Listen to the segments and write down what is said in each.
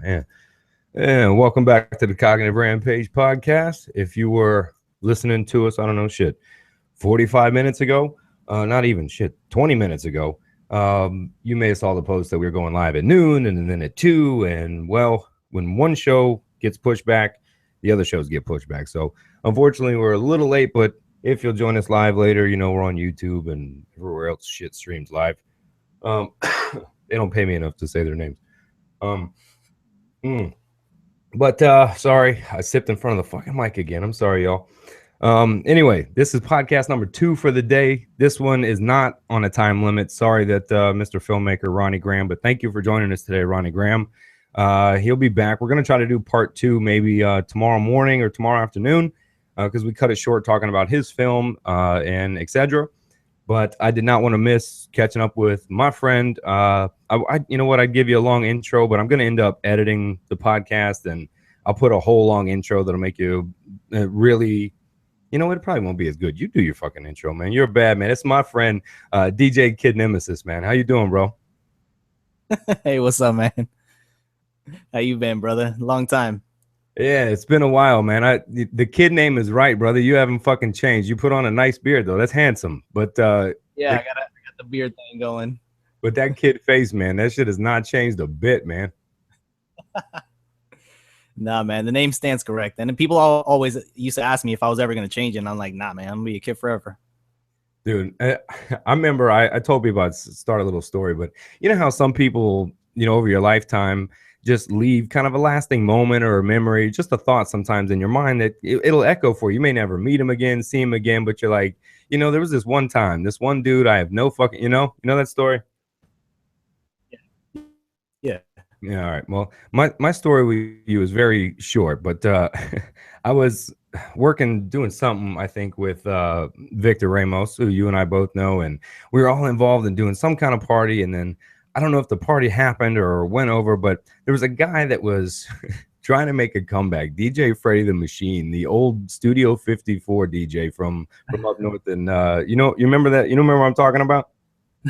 man. And welcome back to the Cognitive Rampage Podcast. If you were listening to us, I don't know, 45 minutes ago, not even 20 minutes ago, you may have saw the post that we were going live at noon and then at 2. And well, when one show gets pushed back, the other shows get pushed back. So unfortunately, we're a little late, but if you'll join us live later, you know, we're on YouTube and everywhere else shit streams live. They don't pay me enough to say their names. But sorry, I sipped in front of the fucking mic again. I'm sorry, y'all. Anyway, this is podcast number 2 for the day. This one is not on a time limit. Sorry that Mr. Filmmaker Ronnie Graham, but thank you for joining us today, Ronnie Graham. He'll be back. We're going to try to do part 2 maybe tomorrow morning or tomorrow afternoon because we cut it short talking about his film and etc. But I did not want to miss catching up with my friend. You know what? I'd give you a long intro, but I'm going to end up editing the podcast, and I'll put a whole long intro that'll make you really, you know, it probably won't be as good. You do your fucking intro, man. You're bad, man. It's my friend, DJ Kid Nemesis, man. How you doing, bro? Hey, what's up, man? How you been, brother? Long time. Yeah, it's been a while, man. The kid name is right, brother. You haven't fucking changed. You put on a nice beard, though. That's handsome. But yeah, I got the beard thing going. But that kid face, man, that shit has not changed a bit, man. Nah, man, the name stands correct. And people always used to ask me if I was ever going to change it. And I'm like, nah, man, I'm going to be a kid forever. Dude, I remember I told people I'd start a little story, but you know how some people, you know, over your lifetime just leave kind of a lasting moment or a memory, just a thought sometimes in your mind that it'll echo for you. You may never meet him again, see him again, but you're like, you know, there was this one time, this one dude, I have no fucking, you know that story? Yeah. Yeah. All right. Well, my story with you is very short, but I was doing something, I think, with Victor Ramos, who you and I both know, and we were all involved in doing some kind of party, and then I don't know if the party happened or went over, but there was a guy that was trying to make a comeback. DJ Freddie the Machine, the old Studio 54 DJ from up north. And, you remember that? You remember what I'm talking about?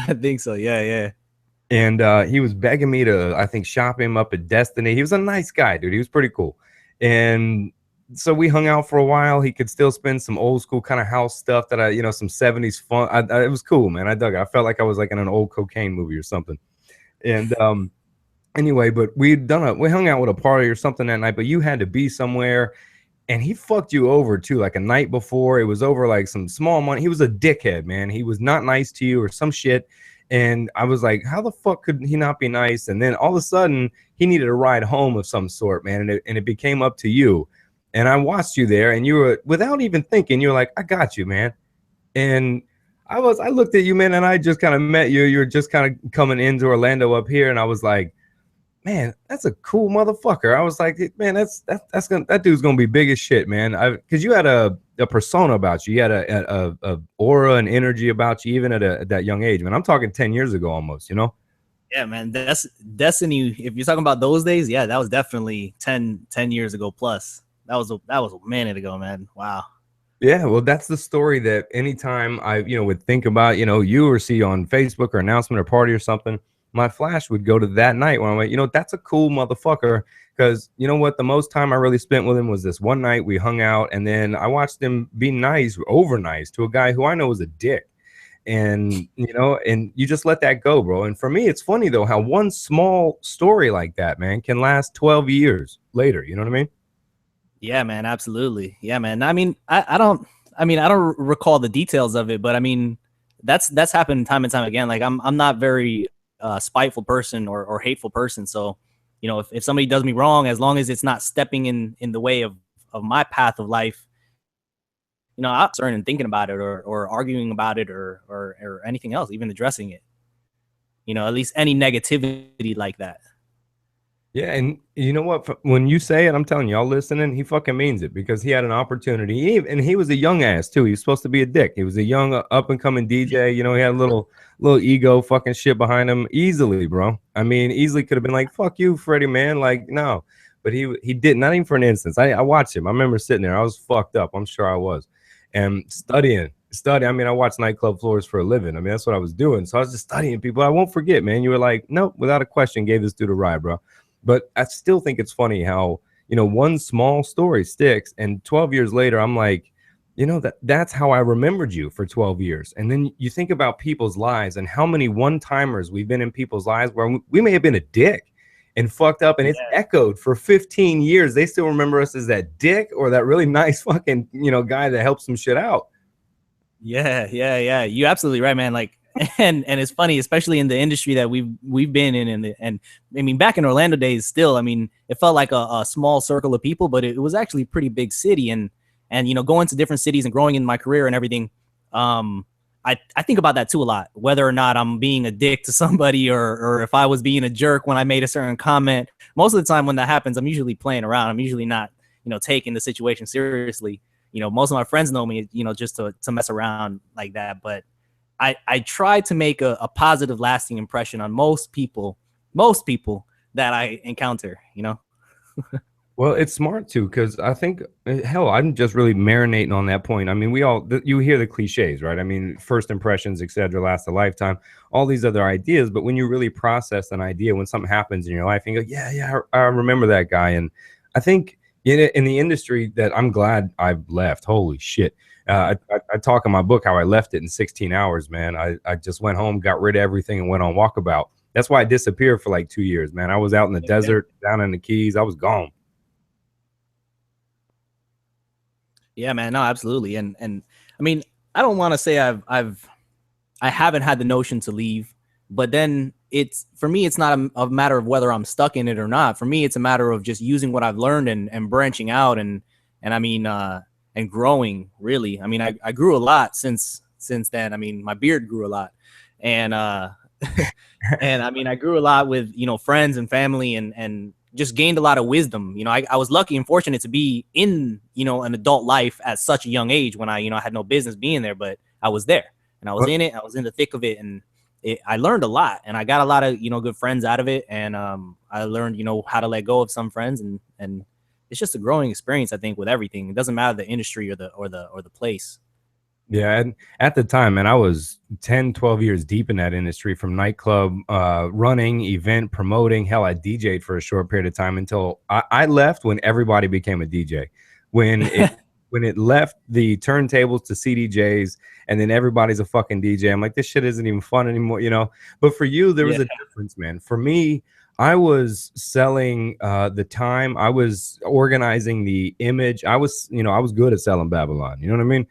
I think so. Yeah. And he was begging me to, I think, shop him up at Destiny. He was a nice guy, dude. He was pretty cool. And so we hung out for a while. He could still spin some old school kind of house stuff that some 70s fun. It was cool, man. I dug it. I felt like I was like in an old cocaine movie or something. And anyway, but we hung out with a party or something that night, but you had to be somewhere, and he fucked you over too, like a night before. It was over like some small money. He was a dickhead, man. He was not nice to you or some shit. And I was like, how the fuck could he not be nice? And then all of a sudden he needed a ride home of some sort, man. And it became up to you. And I watched you there, and you were, without even thinking, you were like, I got you, man. And I looked at you, man, and I just kind of met you. You were just kind of coming into Orlando up here, and I was like, man, that's a cool motherfucker. I was like, man, that dude's gonna be big as shit, man. Because you had a persona about you. You had a aura and energy about you, even at that young age, man. I'm talking 10 years ago almost, you know? Yeah, man. That's Destiny. If you're talking about those days, yeah, that was definitely 10 years ago plus. That was a minute ago, man. Wow. Yeah, well, that's the story that anytime I, would think about, you or see on Facebook or announcement or party or something, my flash would go to that night when I went, that's a cool motherfucker. Because you know what? The most time I really spent with him was this one night. We hung out, and then I watched him be nice, over nice to a guy who I know was a dick. And, and you just let that go, bro. And for me, it's funny, though, how one small story like that, man, can last 12 years later. You know what I mean? Yeah, man, absolutely. Yeah, man. I mean, I don't recall the details of it, but I mean, that's happened time and time again. Like I'm not very spiteful person or hateful person. So, if somebody does me wrong, as long as it's not stepping in the way of my path of life, I'm concerned and thinking about it or arguing about it or anything else, even addressing it. At least any negativity like that. Yeah, and you know what? When you say it, I'm telling y'all listening, he fucking means it, because he had an opportunity. And he was a young ass too. He was supposed to be a dick. He was a young up and coming DJ. He had a little ego fucking shit behind him easily, bro. I mean, easily could have been like, fuck you, Freddie, man. Like, no. But he did, not even for an instance. I watched him. I remember sitting there. I was fucked up. I'm sure I was. And studying. I mean, I watched nightclub floors for a living. I mean, that's what I was doing. So I was just studying people. I won't forget, man. You were like, nope, without a question, gave this dude a ride, bro. But I still think it's funny how, you know, one small story sticks, and 12 years later, I'm like, you know, that's how I remembered you for 12 years. And then you think about people's lives and how many one-timers we've been in people's lives where we may have been a dick and fucked up, and it's echoed for 15 years. They still remember us as that dick or that really nice fucking, you know, guy that helps some shit out. Yeah. You're absolutely right, man. Like, and it's funny, especially in the industry that we've been in, and I mean, back in Orlando days, still, I mean, it felt like a small circle of people, but it was actually a pretty big city, and you know, going to different cities and growing in my career and everything. I think about that too a lot, whether or not I'm being a dick to somebody or if I was being a jerk when I made a certain comment. Most of the time when that happens, I'm usually playing around. I'm usually not, you know, taking the situation seriously. You know, most of my friends know me, you know, just to mess around like that. But I try to make a positive, lasting impression on most people that I encounter, you know. Well, it's smart too, because I think, hell, I'm just really marinating on that point. I mean, you hear the cliches, right? I mean, first impressions, etc., last a lifetime, all these other ideas. But when you really process an idea, when something happens in your life, and you go, yeah, I remember that guy. And I think in the industry that I'm glad I've left, holy shit. I talk in my book how I left it in 16 hours, man. I just went home, got rid of everything, and went on walkabout. That's why I disappeared for like 2 years, man. I was out in the desert, down in the Keys. I was gone. Yeah, man. No, absolutely. And I mean, I don't want to say I haven't had the notion to leave, but then for me, it's not a matter of whether I'm stuck in it or not. For me, it's a matter of just using what I've learned and branching out and I mean, and growing really. I mean, I grew a lot since then. I mean, my beard grew a lot, and and I mean, I grew a lot with, you know, friends and family and just gained a lot of wisdom. You know, I was lucky and fortunate to be in, you know, an adult life at such a young age when I had no business being there, but I was there and I was in it. I was in the thick of it, and I learned a lot, and I got a lot of, you know, good friends out of it. And I learned, you know, how to let go of some friends, and it's just a growing experience, I think, with everything. It doesn't matter the industry or the place. Yeah, and at the time, man, I was 10, 12 years deep in that industry, from nightclub running, event promoting. Hell, I DJ'd for a short period of time until I left when everybody became a DJ. When it left the turntables to CDJs, and then everybody's a fucking DJ. I'm like, this shit isn't even fun anymore, you know? But for you, there was a difference, man. For me, I was selling the time. I was organizing the image. I was good at selling Babylon. You know what I mean?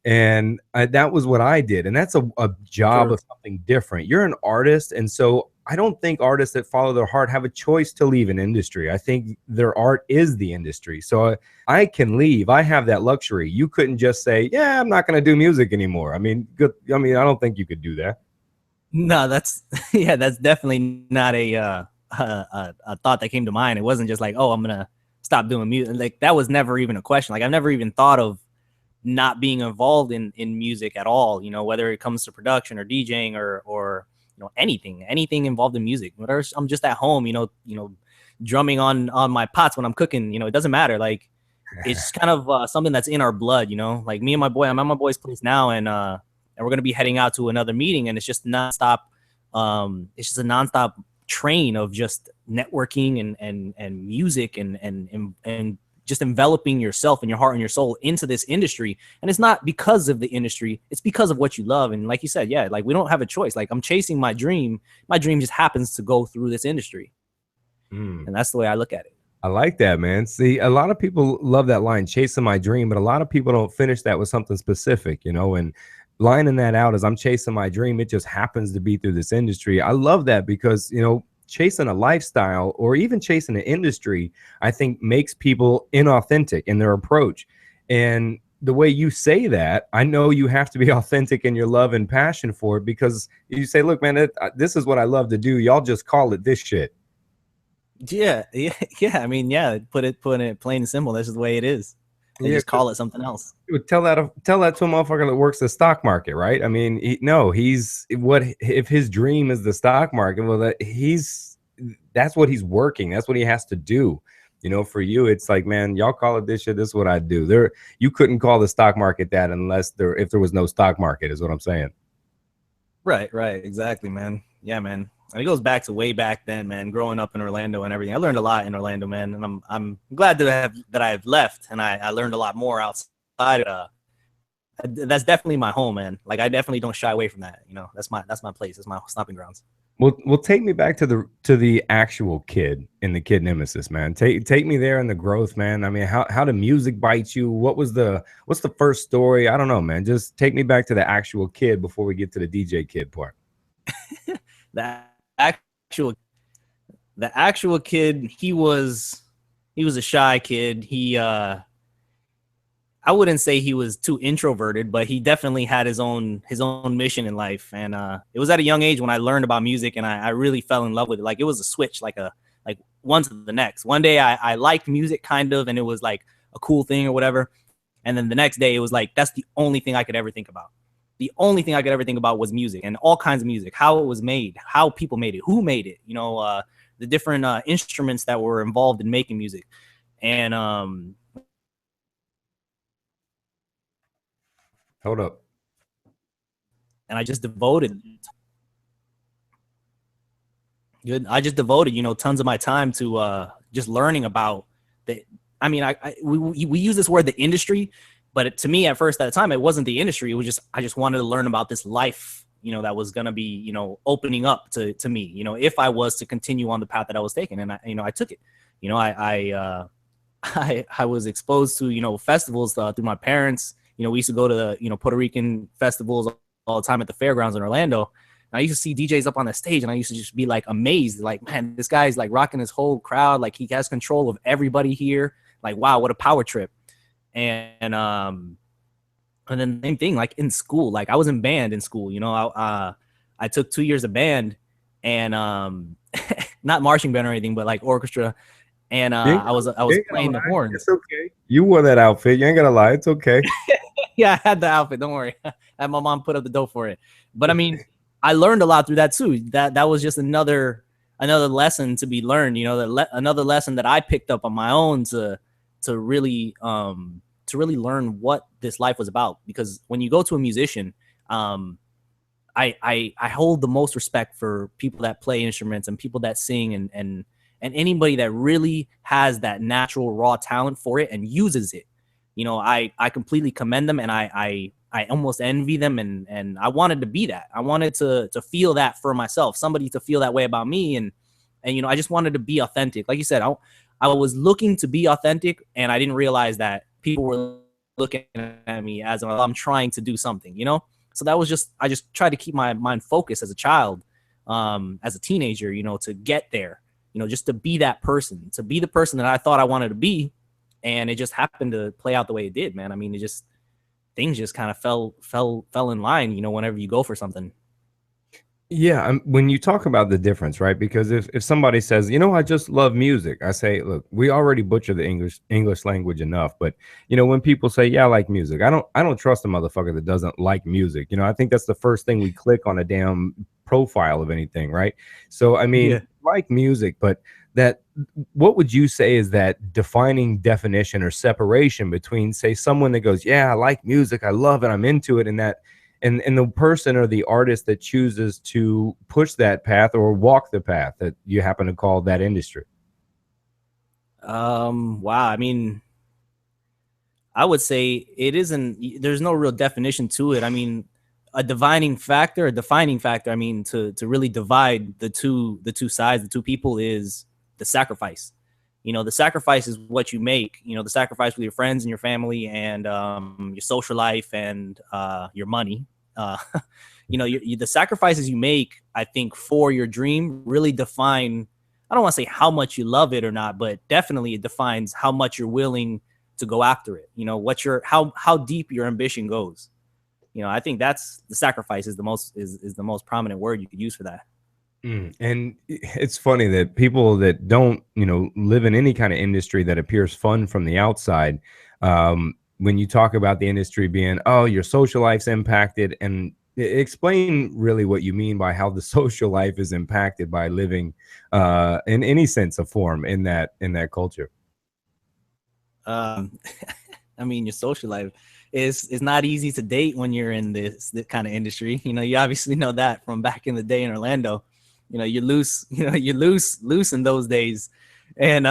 And that was what I did. And that's a job of something different. You're an artist. And so I don't think artists that follow their heart have a choice to leave an industry. I think their art is the industry. So I can leave. I have that luxury. You couldn't just say, yeah, I'm not going to do music anymore. I mean, I don't think you could do that. No, that's definitely not a thought that came to mind. It wasn't just like, oh, I'm going to stop doing music. Like, that was never even a question. Like, I've never even thought of not being involved in music at all, you know, whether it comes to production or DJing or you know, anything involved in music. Whether I'm just at home, you know, drumming on my pots when I'm cooking, you know, it doesn't matter. Like, it's kind of something that's in our blood, you know. Like, me and my boy, I'm at my boy's place now, and we're gonna be heading out to another meeting, and it's just nonstop. It's just a nonstop train of just networking and music and just enveloping yourself and your heart and your soul into this industry. And it's not because of the industry, it's because of what you love. And like you said, yeah, like, we don't have a choice. Like, I'm chasing my dream. My dream just happens to go through this industry. And that's the way I look at it. I like that, man. See, a lot of people love that line, chasing my dream, but a lot of people don't finish that with something specific, you know, and lining that out as I'm chasing my dream. It just happens to be through this industry. I love that because, you know, chasing a lifestyle or even chasing an industry, I think, makes people inauthentic in their approach. And the way you say that, I know you have to be authentic in your love and passion for it, because you say, look, man, this is what I love to do. Y'all just call it this shit. Yeah. I mean, yeah, put it plain and simple. This is the way it is. They just call it something else. Tell that to a motherfucker that works the stock market, right? I mean, if his dream is the stock market, well, that's what he's working. That's what he has to do. You know, for you, it's like, man, y'all call it this shit. This is what I do. You couldn't call the stock market that if there was no stock market, is what I'm saying. Right. Exactly, man. Yeah, man. And it goes back to way back then, man, growing up in Orlando and everything. I learned a lot in Orlando, man. And I'm glad that I've left, and I learned a lot more outside. That's definitely my home, man. Like, I definitely don't shy away from that. You know, that's my place. That's my stomping grounds. Well, take me back to the actual kid in the Kid Nemesis, man. Take me there in the growth, man. I mean, how the music bites you? What's the first story? I don't know, man. Just take me back to the actual kid before we get to the DJ kid part. the actual kid, he was a shy kid. I wouldn't say he was too introverted, but he definitely had his own mission in life. And it was at a young age when I learned about music, and I really fell in love with it. Like, it was a switch, like one to the next. One day I liked music kind of, and it was like a cool thing or whatever. And then the next day it was like, that's the only thing I could ever think about. The only thing I could ever think about was music, and all kinds of music, how it was made, how people made it, who made it, you know, the different instruments that were involved in making music. And Hold up. And I just devoted, you know, tons of my time to just learning about the. I mean, we use this word, the industry, but to me at first at the time it wasn't the industry. It was just, I just wanted to learn about this life, you know, that was gonna be, you know, opening up to me, you know, if I was to continue on the path that I was taking. And I took it. You know, I was exposed to, you know, festivals through my parents. You know, we used to go to the, you know, Puerto Rican festivals all the time at the fairgrounds in Orlando. And I used to see DJs up on the stage, and I used to just be like amazed, like, man, this guy's like rocking his whole crowd. Like, he has control of everybody here. Like, wow, what a power trip. And then the same thing, like in school, like I was in band in school, you know, I took 2 years of band, and not marching band or anything, but like orchestra. And I was playing the horns. It's okay. You wore that outfit. You ain't gotta lie. It's okay. Yeah, I had the outfit. Don't worry. I had my mom put up the dough for it. But I mean, I learned a lot through that too. That was just another lesson to be learned. You know, another lesson that I picked up on my own to really learn what this life was about. Because when you go to a musician, I hold the most respect for people that play instruments and people that sing and anybody that really has that natural raw talent for it and uses it. You know, I completely commend them, and I almost envy them, and I wanted to be that. I wanted to feel that for myself, somebody to feel that way about me, and you know, I just wanted to be authentic. Like you said, I was looking to be authentic, and I didn't realize that people were looking at me as I'm trying to do something, you know? So that was just, I just tried to keep my mind focused as a child, as a teenager, you know, to get there, you know, just to be that person, to be the person that I thought I wanted to be. And it just happened to play out the way it did, man. I mean, things just kind of fell in line, you know, whenever you go for something. Yeah, when you talk about the difference, right? Because if somebody says, you know, I just love music, I say, look, we already butcher the English language enough. But you know, when people say, yeah, I like music, I don't trust a motherfucker that doesn't like music. You know, I think that's the first thing we click on a damn profile of anything, right? So I mean, like music, but what would you say is that defining definition or separation between, say, someone that goes, yeah, I like music, I love it, I'm into it, and that and the person or the artist that chooses to push that path or walk the path that you happen to call that industry? Wow. I mean, I would say there's no real definition to it. I mean, a defining factor, I mean, to really divide the two sides, the two people, is the sacrifice. You know, the sacrifice is what you make, you know, the sacrifice with your friends and your family and your social life and your money. You know, the sacrifices you make, I think, for your dream really define, I don't want to say how much you love it or not, but definitely it defines how much you're willing to go after it. You know, how deep your ambition goes. You know, I think that's the sacrifice is the most prominent word you could use for that. And it's funny that people that don't, you know, live in any kind of industry that appears fun from the outside, when you talk about the industry being, oh, your social life's impacted, and explain really what you mean by how the social life is impacted by living in any sense of form in that culture. I mean, your social life is not easy to date when you're in this kind of industry. You know, you obviously know that from back in the day in Orlando. you're loose, you're loose in those days. And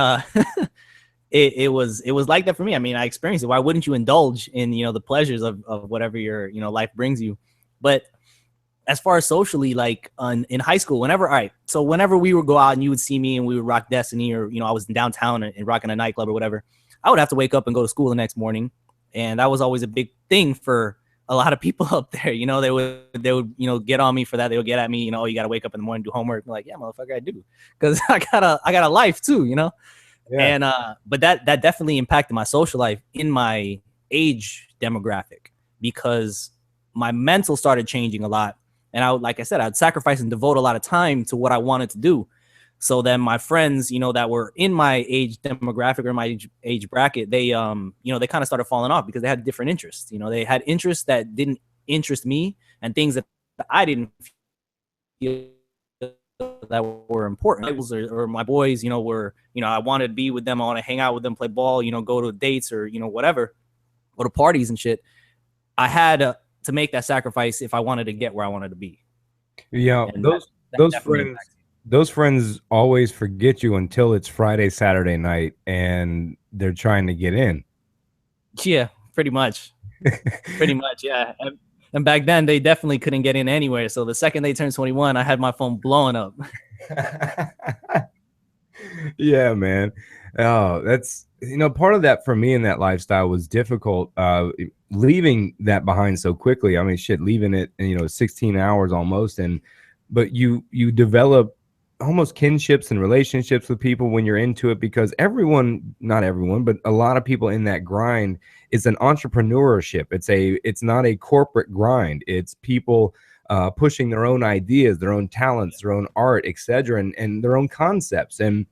it was like that for me. I mean, I experienced it. Why wouldn't you indulge in, the pleasures of whatever your, life brings you? But as far as socially, like in high school, whenever we would go out and you would see me and we would rock Destiny, or, I was in downtown and rocking a nightclub or whatever, I would have to wake up and go to school the next morning. And that was always a big thing for a lot of people up there. They would, get on me for that. They would get at me, oh, you got to wake up in the morning, do homework. I'm like, yeah, motherfucker, I do. Cause I got a life too, Yeah. And, but that definitely impacted my social life in my age demographic, because my mental started changing a lot. And like I said, I'd sacrifice and devote a lot of time to what I wanted to do. So then my friends, that were in my age demographic or my age bracket, they, they kind of started falling off because they had different interests. They had interests that didn't interest me, and things that I didn't feel that were important. Or my boys, were, I wanted to be with them. I want to hang out with them, play ball, go to dates or, whatever, go to parties and shit. I had to make that sacrifice if I wanted to get where I wanted to be. Yeah. And those friends always forget you until it's Friday, Saturday night, and they're trying to get in. Yeah, pretty much. Pretty much, yeah. And back then, they definitely couldn't get in anywhere. So the second they turned 21, I had my phone blowing up. Yeah, man. Oh, that's, part of that for me in that lifestyle was difficult. Leaving that behind so quickly. I mean, shit, leaving it, 16 hours almost. But you develop almost kinships and relationships with people when you're into it, because not everyone, but a lot of people in that grind, is an entrepreneurship. It's not a corporate grind. It's people pushing their own ideas, their own talents, their own art, etc., and their own concepts. And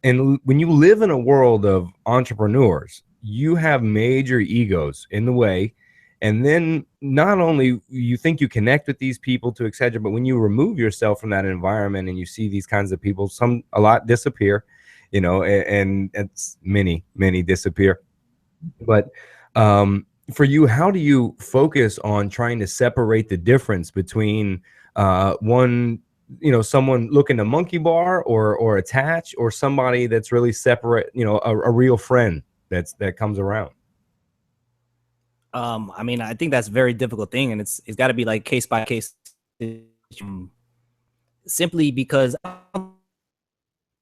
when you live in a world of entrepreneurs, you have major egos in the way. And then not only you think you connect with these people to etc., but when you remove yourself from that environment and you see these kinds of people, a lot disappear, and it's many disappear. But for you, how do you focus on trying to separate the difference between someone looking to monkey bar or attach, or somebody that's really separate, a real friend that comes around? I mean, I think that's a very difficult thing, and it's got to be like case by case, simply because I don't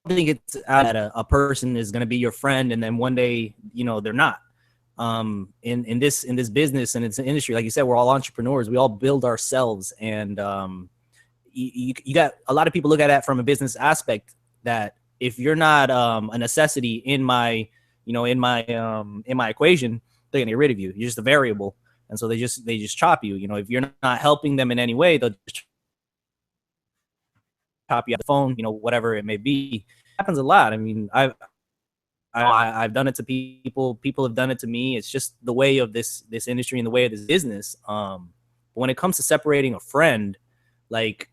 think it's out that a person is going to be your friend and then one day, they're not. In this business and it's an industry, like you said, we're all entrepreneurs. We all build ourselves, and you got a lot of people look at that from a business aspect, that if you're not a necessity in my equation, they're gonna get rid of you. You're just a variable, and so they just chop you. If you're not helping them in any way, they'll just chop you off the phone. Whatever it may be. It happens a lot. I mean, I've done it to people. People have done it to me. It's just the way of this industry and the way of this business. But when it comes to separating a friend, like,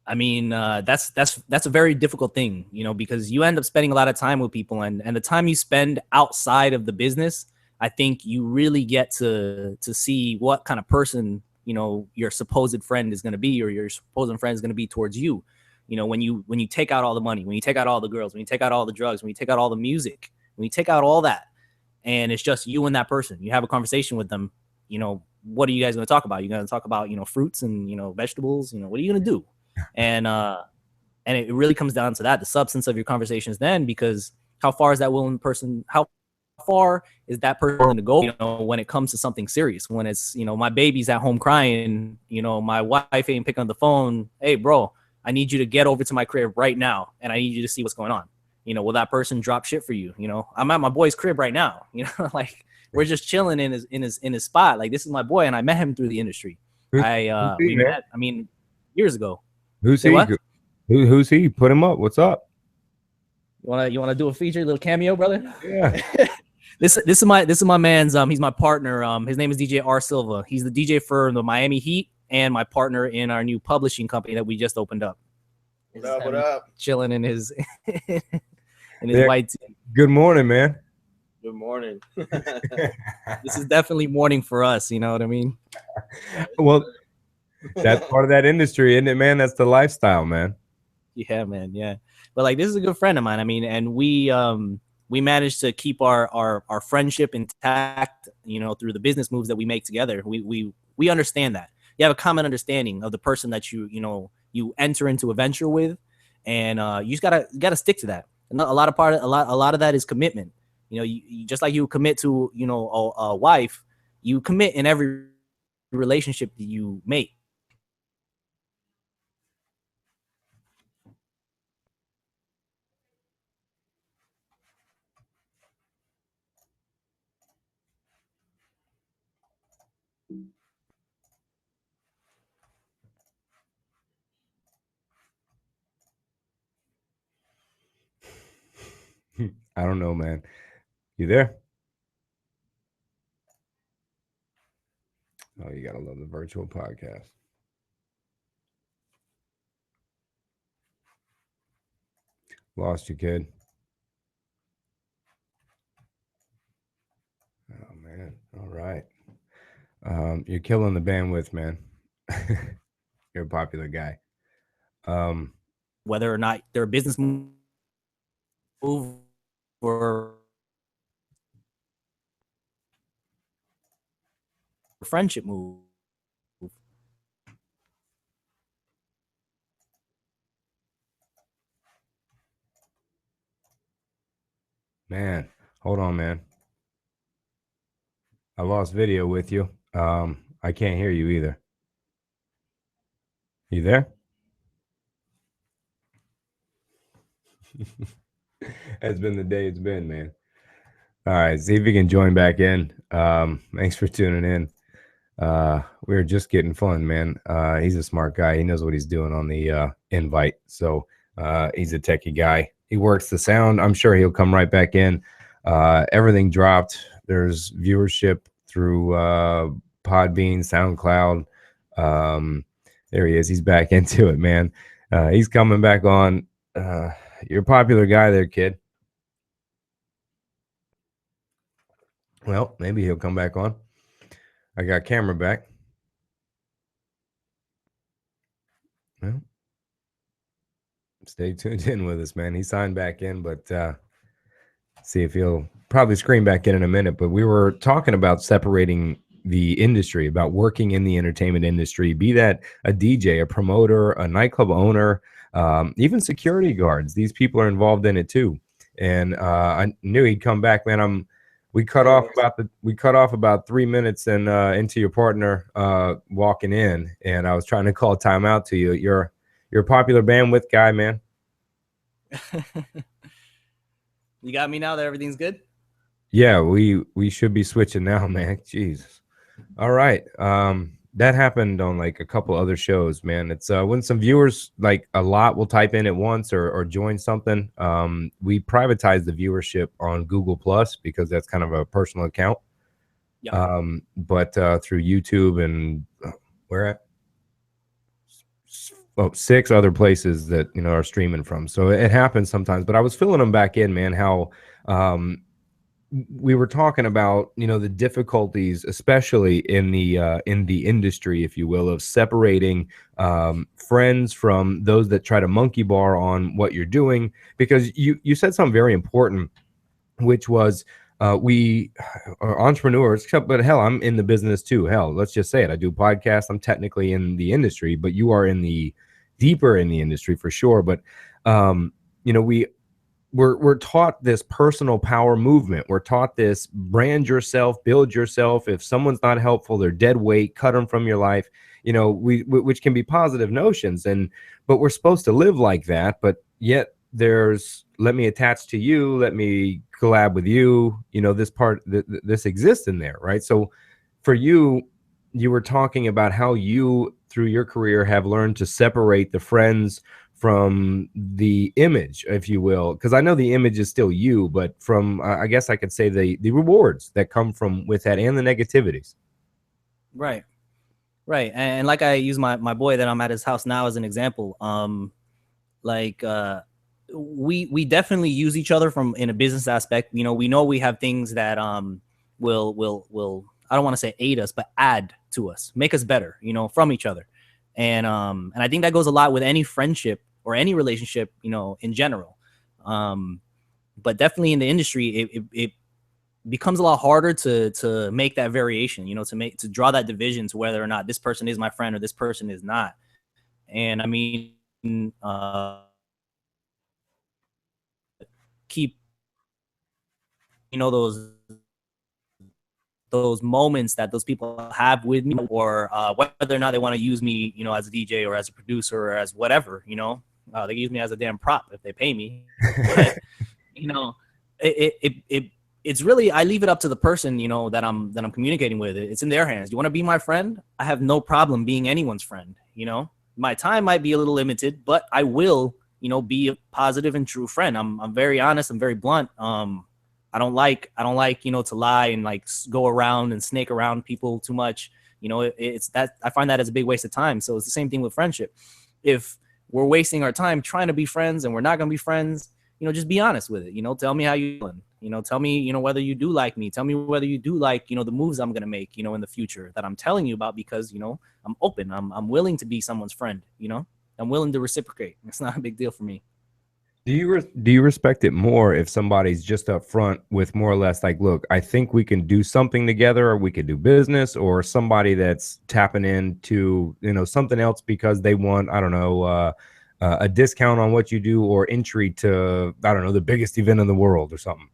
I mean, that's a very difficult thing, because you end up spending a lot of time with people, and the time you spend outside of the business, I think you really get to see what kind of person, your supposed friend is going to be, or your supposed friend is going to be towards you. When you take out all the money, when you take out all the girls, when you take out all the drugs, when you take out all the music, when you take out all that, and it's just you and that person, you have a conversation with them, what are you guys going to talk about? You're going to talk about, fruits and, vegetables, what are you going to do? And it really comes down to that, the substance of your conversations then, because how far is that willing to go, when it comes to something serious, when it's, my baby's at home crying, my wife ain't picking up the phone. Hey, bro, I need you to get over to my crib right now, and I need you to see what's going on. Will that person drop shit for you? I'm at my boy's crib right now. Like, we're just chilling in his spot. Like, this is my boy, and I met him through the industry. We met, years ago. Who's he? Who's he? Put him up. What's up? You wanna do a feature, a little cameo, brother? Yeah. This is my man's. He's my partner. His name is DJ R Silva. He's the DJ for the Miami Heat and my partner in our new publishing company that we just opened up. What up? Chilling in his white tee. Good morning, man. Good morning. This is definitely morning for us. You know what I mean? Well, that's part of that industry, isn't it, man? That's the lifestyle, man. Yeah, man. Yeah. But like, this is a good friend of mine. I mean, and we managed to keep our friendship intact, you know, through the business moves that we make together. We understand that. You have a common understanding of the person that you enter into a venture with, and you just gotta stick to that. And a lot of that is commitment. You know, you just like you commit to, you know, a wife, you commit in every relationship that you make. I don't know, man. You there? Oh, you gotta love the virtual podcast. Lost you, kid. Oh man. All right. You're killing the bandwidth, man. You're a popular guy. Whether or not they're a business move or friendship move. Man, hold on, man. I lost video with you. I can't hear you either. You there? That's been the day it's been, man. All right, see if you can join back in. Thanks for tuning in. We were just getting fun, man. He's a smart guy. He knows what he's doing on the invite. So he's a techie guy. He works the sound. I'm sure he'll come right back in. Everything dropped. There's viewership through Podbean, SoundCloud. There he is. He's back into it, man. He's coming back on. You're a popular guy there, kid. Well, maybe he'll come back on. I got camera back. Well, stay tuned in with us, man. He signed back in, but see if he'll probably scream back in a minute. But we were talking about separating the industry, about working in the entertainment industry, be that a DJ, a promoter, a nightclub owner, even security guards. These people are involved in it too. And I knew he'd come back, man. We cut off about 3 minutes and into your partner walking in, and I was trying to call timeout to you. You're a popular bandwidth guy, man. You got me now that everything's good? Yeah, we should be switching now, man. Jesus. All right. That happened on like a couple other shows, man. It's when some viewers, like a lot, will type in at once or join something. We privatize the viewership on Google Plus because that's kind of a personal account. Yeah. But through YouTube and where at? 6 other places that are streaming from. So it happens sometimes. But I was filling them back in, man. How we were talking about, the difficulties, especially in the industry, if you will, of separating friends from those that try to monkey bar on what you're doing. Because you said something very important, which was we are entrepreneurs, but hell, I'm in the business too. Hell, let's just say it. I do podcasts. I'm technically in the industry, but you are deeper in the industry for sure. But we're taught this personal power movement. We're taught this brand yourself, build yourself. If someone's not helpful, they're dead weight, cut them from your life, which can be positive notions. But we're supposed to live like that. But yet there's, let me attach to you, let me collab with you, this exists in there, right? So for you were talking about how you, through your career, have learned to separate the friends from the image, if you will, because I know the image is still you, but from I guess I could say the rewards that come from with that and the negativities. Right. And like I use my boy that I'm at his house now as an example. We definitely use each other from in a business aspect. We know we have things that will I don't want to say aid us, but add to us, make us better, from each other. And I think that goes a lot with any friendship or any relationship, you know, in general. But definitely in the industry, it becomes a lot harder to make that variation, you know, to draw that division to whether or not this person is my friend or this person is not. And I mean, keep, you know, those moments that those people have with me, or whether or not they want to use me, you know, as a DJ or as a producer or as whatever, you know, they use me as a damn prop if they pay me. But, you know, it's really, I leave it up to the person, you know, that I'm communicating with. It's in their hands. You want to be my friend? I have no problem being anyone's friend. You know, my time might be a little limited, but I will, you know, be a positive and true friend. I'm very honest. I'm very blunt. I don't like, you know, to lie and like go around and snake around people too much. You know, it's that I find that as a big waste of time. So it's the same thing with friendship. If we're wasting our time trying to be friends and we're not going to be friends, you know, just be honest with it. You know, tell me how you're doing. You know, tell me, you know, whether you do like me. Tell me whether you do like, you know, the moves I'm going to make, you know, in the future that I'm telling you about, because, you know, I'm open. I'm willing to be someone's friend. You know, I'm willing to reciprocate. It's not a big deal for me. Do you respect it more if somebody's just up front with more or less like, look, I think we can do something together, or we could do business, or somebody that's tapping into, you know, something else because they want, I don't know, a discount on what you do, or entry to, I don't know, the biggest event in the world or something?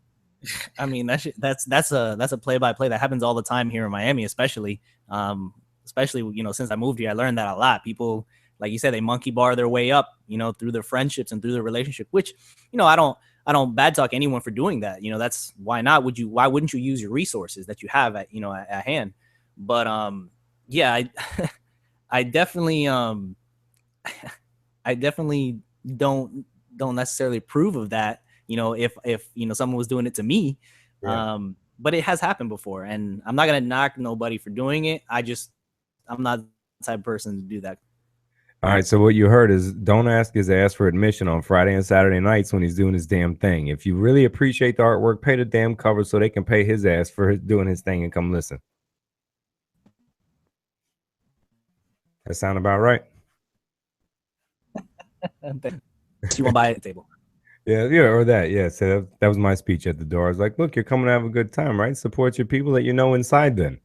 I mean, that's a play-by-play that happens all the time here in Miami, especially, you know, since I moved here, I learned that a lot. People, like you said, they monkey bar their way up, you know, through their friendships and through their relationship, which, you know, I don't bad talk anyone for doing that. You know, that's why not? Why wouldn't you use your resources that you have at, you know, at hand? But, yeah, I definitely, I definitely don't necessarily approve of that. You know, if, you know, someone was doing it to me, Yeah. but it has happened before, and I'm not going to knock nobody for doing it. I'm not the type of person to do that. All right, so what you heard is, don't ask his ass for admission on Friday and Saturday nights when he's doing his damn thing. If you really appreciate the artwork, pay the damn cover so they can pay his ass for doing his thing and come listen. That sound about right? You want to buy a table? Yeah, or that. Yeah, so that was my speech at the door. I was like, look, you're coming to have a good time, right? Support your people that you know inside then.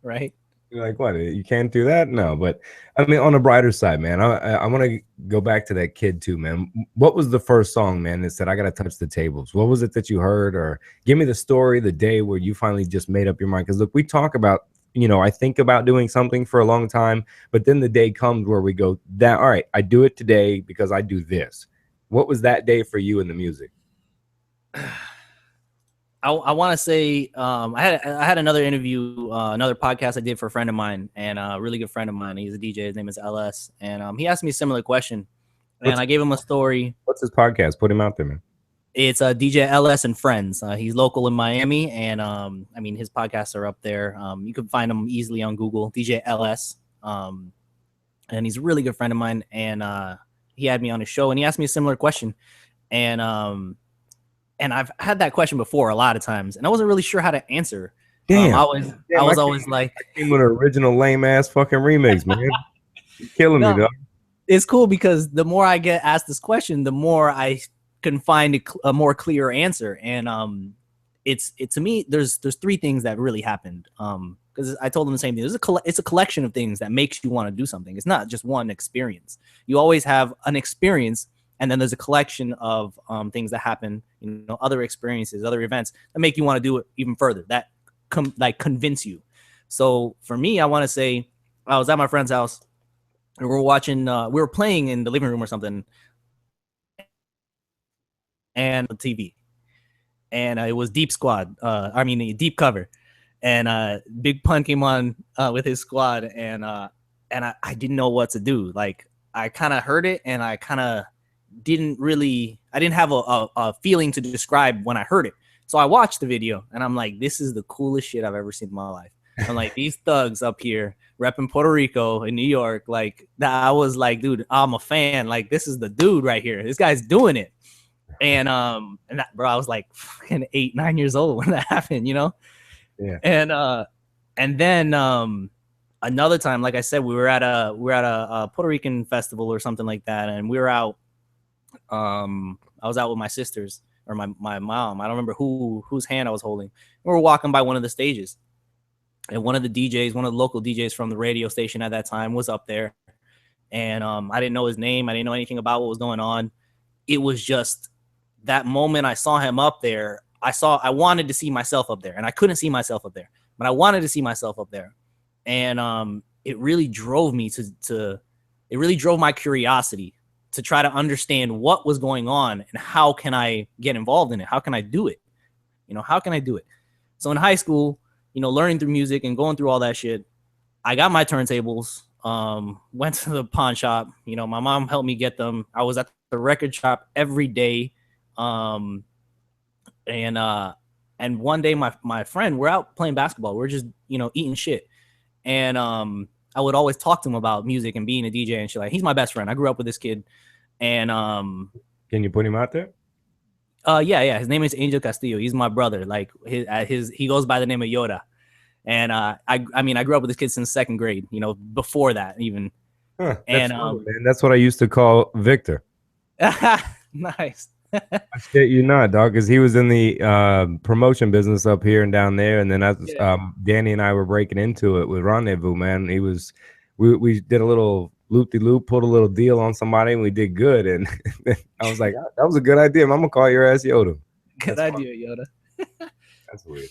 Right. You're like, what? You can't do that? No, but I mean, on the brighter side, man, I want to go back to that kid too, man. What was the first song, man, that said, I got to touch the tables? What was it that you heard? Or give me the story, the day where you finally just made up your mind. Because look, we talk about, you know, I think about doing something for a long time, but then the day comes where we go, that, all right, I do it today because I do this. What was that day for you in the music? I want to say I had another interview, another podcast I did for a friend of mine, and a really good friend of mine. He's a DJ. His name is LS, and he asked me a similar question, and I gave him a story. What's his podcast? Put him out there, man. It's DJ LS and Friends. He's local in Miami, and I mean, his podcasts are up there. You can find him easily on Google, DJ LS, and he's a really good friend of mine. And he had me on his show, and he asked me a similar question, and I've had that question before a lot of times, and I wasn't really sure how to answer. Damn. I was always like, I came with an original lame ass fucking remix, man. You're killing me, dog. It's cool because the more I get asked this question, the more I can find a more clear answer. And it's to me, there's three things that really happened. Because I told them the same thing. It's a collection of things that makes you want to do something. It's not just one experience. You always have an experience, and then there's a collection of things that happen, you know, other experiences, other events that make you want to do it even further, that convince you. So for me, I want to say I was at my friend's house and we were playing in the living room or something, and TV, and it was Deep Squad. Deep Cover, and Big Pun came on with his squad, and I didn't know what to do. Like, I kind of heard it, and I kind of I didn't have a feeling to describe when I heard it. So I watched the video, and I'm like, this is the coolest shit I've ever seen in my life. I'm like, these thugs up here repping Puerto Rico in New York, like that. I was like, dude, I'm a fan. Like, this is the dude right here. This guy's doing it. And bro, I was like fucking 8, 9 years old when that happened, you know? Yeah. And then another time, like I said, we were at a Puerto Rican festival or something like that, and we were out. I was out with my sisters or my mom. I don't remember whose hand I was holding. We were walking by one of the stages, and one of the DJs, one of the local DJs from the radio station at that time, was up there, and I didn't know his name. I didn't know anything about what was going on. It was just that moment I saw him up there. I wanted to see myself up there, and I couldn't see myself up there, but I wanted to see myself up there. And it really drove me it really drove my curiosity to try to understand what was going on and how can I get involved in it? How can I do it? How can I do it? So in high school, learning through music and going through all that shit, I got my turntables, went to the pawn shop. My mom helped me get them. I was at the record shop every day. And one day my friend, we're out playing basketball. We're just, eating shit. And I would always talk to him about music and being a DJ and shit. Like, he's my best friend. I grew up with this kid. And can you put him out there? Yeah. His name is Angel Castillo. He's my brother. Like he goes by the name of Yoda. And I grew up with this kid since second grade, before that even. Huh, and funny, man. That's what I used to call Victor. Nice. I shit you not, dog, because he was in the promotion business up here and down there, and then Danny and I were breaking into it with Rendezvous, man. We did a little loop-de-loop, pulled a little deal on somebody, and we did good. And I was like, that was a good idea. I'm gonna call your ass Yoda. Good idea, Yoda. That's weird.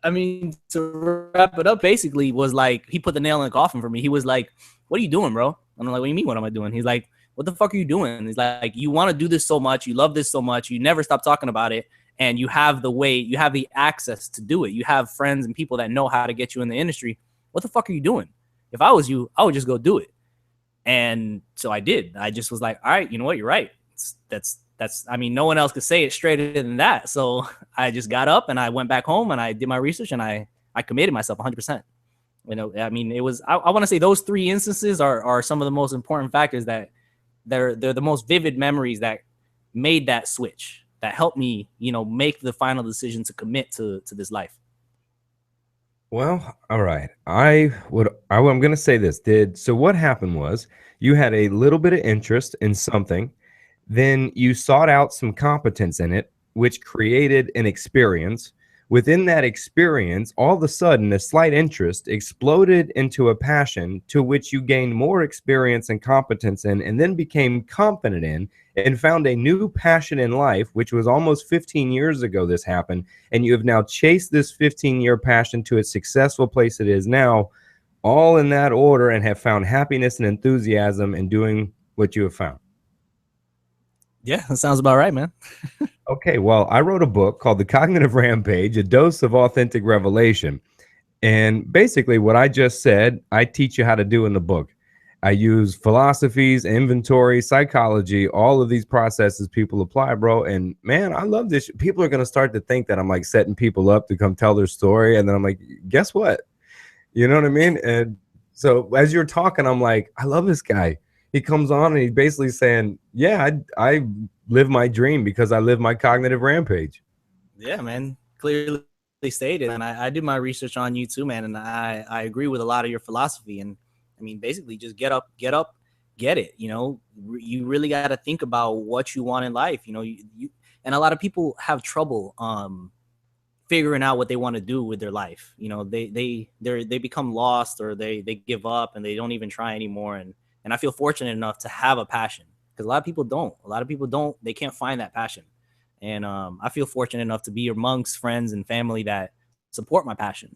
I mean, to wrap it up, basically was like he put the nail in the coffin for me. He was like, "What are you doing, bro?" And I'm like, "What do you mean? What am I doing?" He's like, "What the fuck are you doing?" He's like, "You want to do this so much, you love this so much, you never stop talking about it, and you have the access to do it. You have friends and people that know how to get you in the industry. What the fuck are you doing? If I was you, I would just go do it." And so I did. I just was like, "All right, you know what? You're right. That's. I mean, no one else could say it straighter than that." So I just got up and I went back home and I did my research and I committed myself 100%. I mean, it was. I want to say those three instances are some of the most important factors that. They're the most vivid memories that made that switch, that helped me, make the final decision to commit to this life. Well, all right. I'm going to say this. So what happened was you had a little bit of interest in something, then you sought out some competence in it, which created an experience. Within that experience, all of a sudden, a slight interest exploded into a passion to which you gained more experience and competence in, and then became confident in, and found a new passion in life, which was almost 15 years ago this happened, and you have now chased this 15-year passion to its successful place it is now, all in that order, and have found happiness and enthusiasm in doing what you have found. Yeah, that sounds about right, man. Okay, well, I wrote a book called The Cognitive Rampage, A Dose of Authentic Revelation. And basically what I just said, I teach you how to do in the book. I use philosophies, inventory, psychology, all of these processes people apply, bro. And man, I love this. People are going to start to think that I'm like setting people up to come tell their story. And then I'm like, guess what? You know what I mean? And so as you're talking, I'm like, I love this guy. He comes on and he's basically saying, yeah, I live my dream because I live my cognitive rampage. Yeah, man. Clearly stated. And I did my research on you too, man. And I agree with a lot of your philosophy. And I mean, basically just get up, get it. You really got to think about what you want in life. And a lot of people have trouble figuring out what they want to do with their life. They become lost, or they give up and they don't even try anymore. And I feel fortunate enough to have a passion, because a lot of people don't. They can't find that passion. And I feel fortunate enough to be amongst friends and family that support my passion,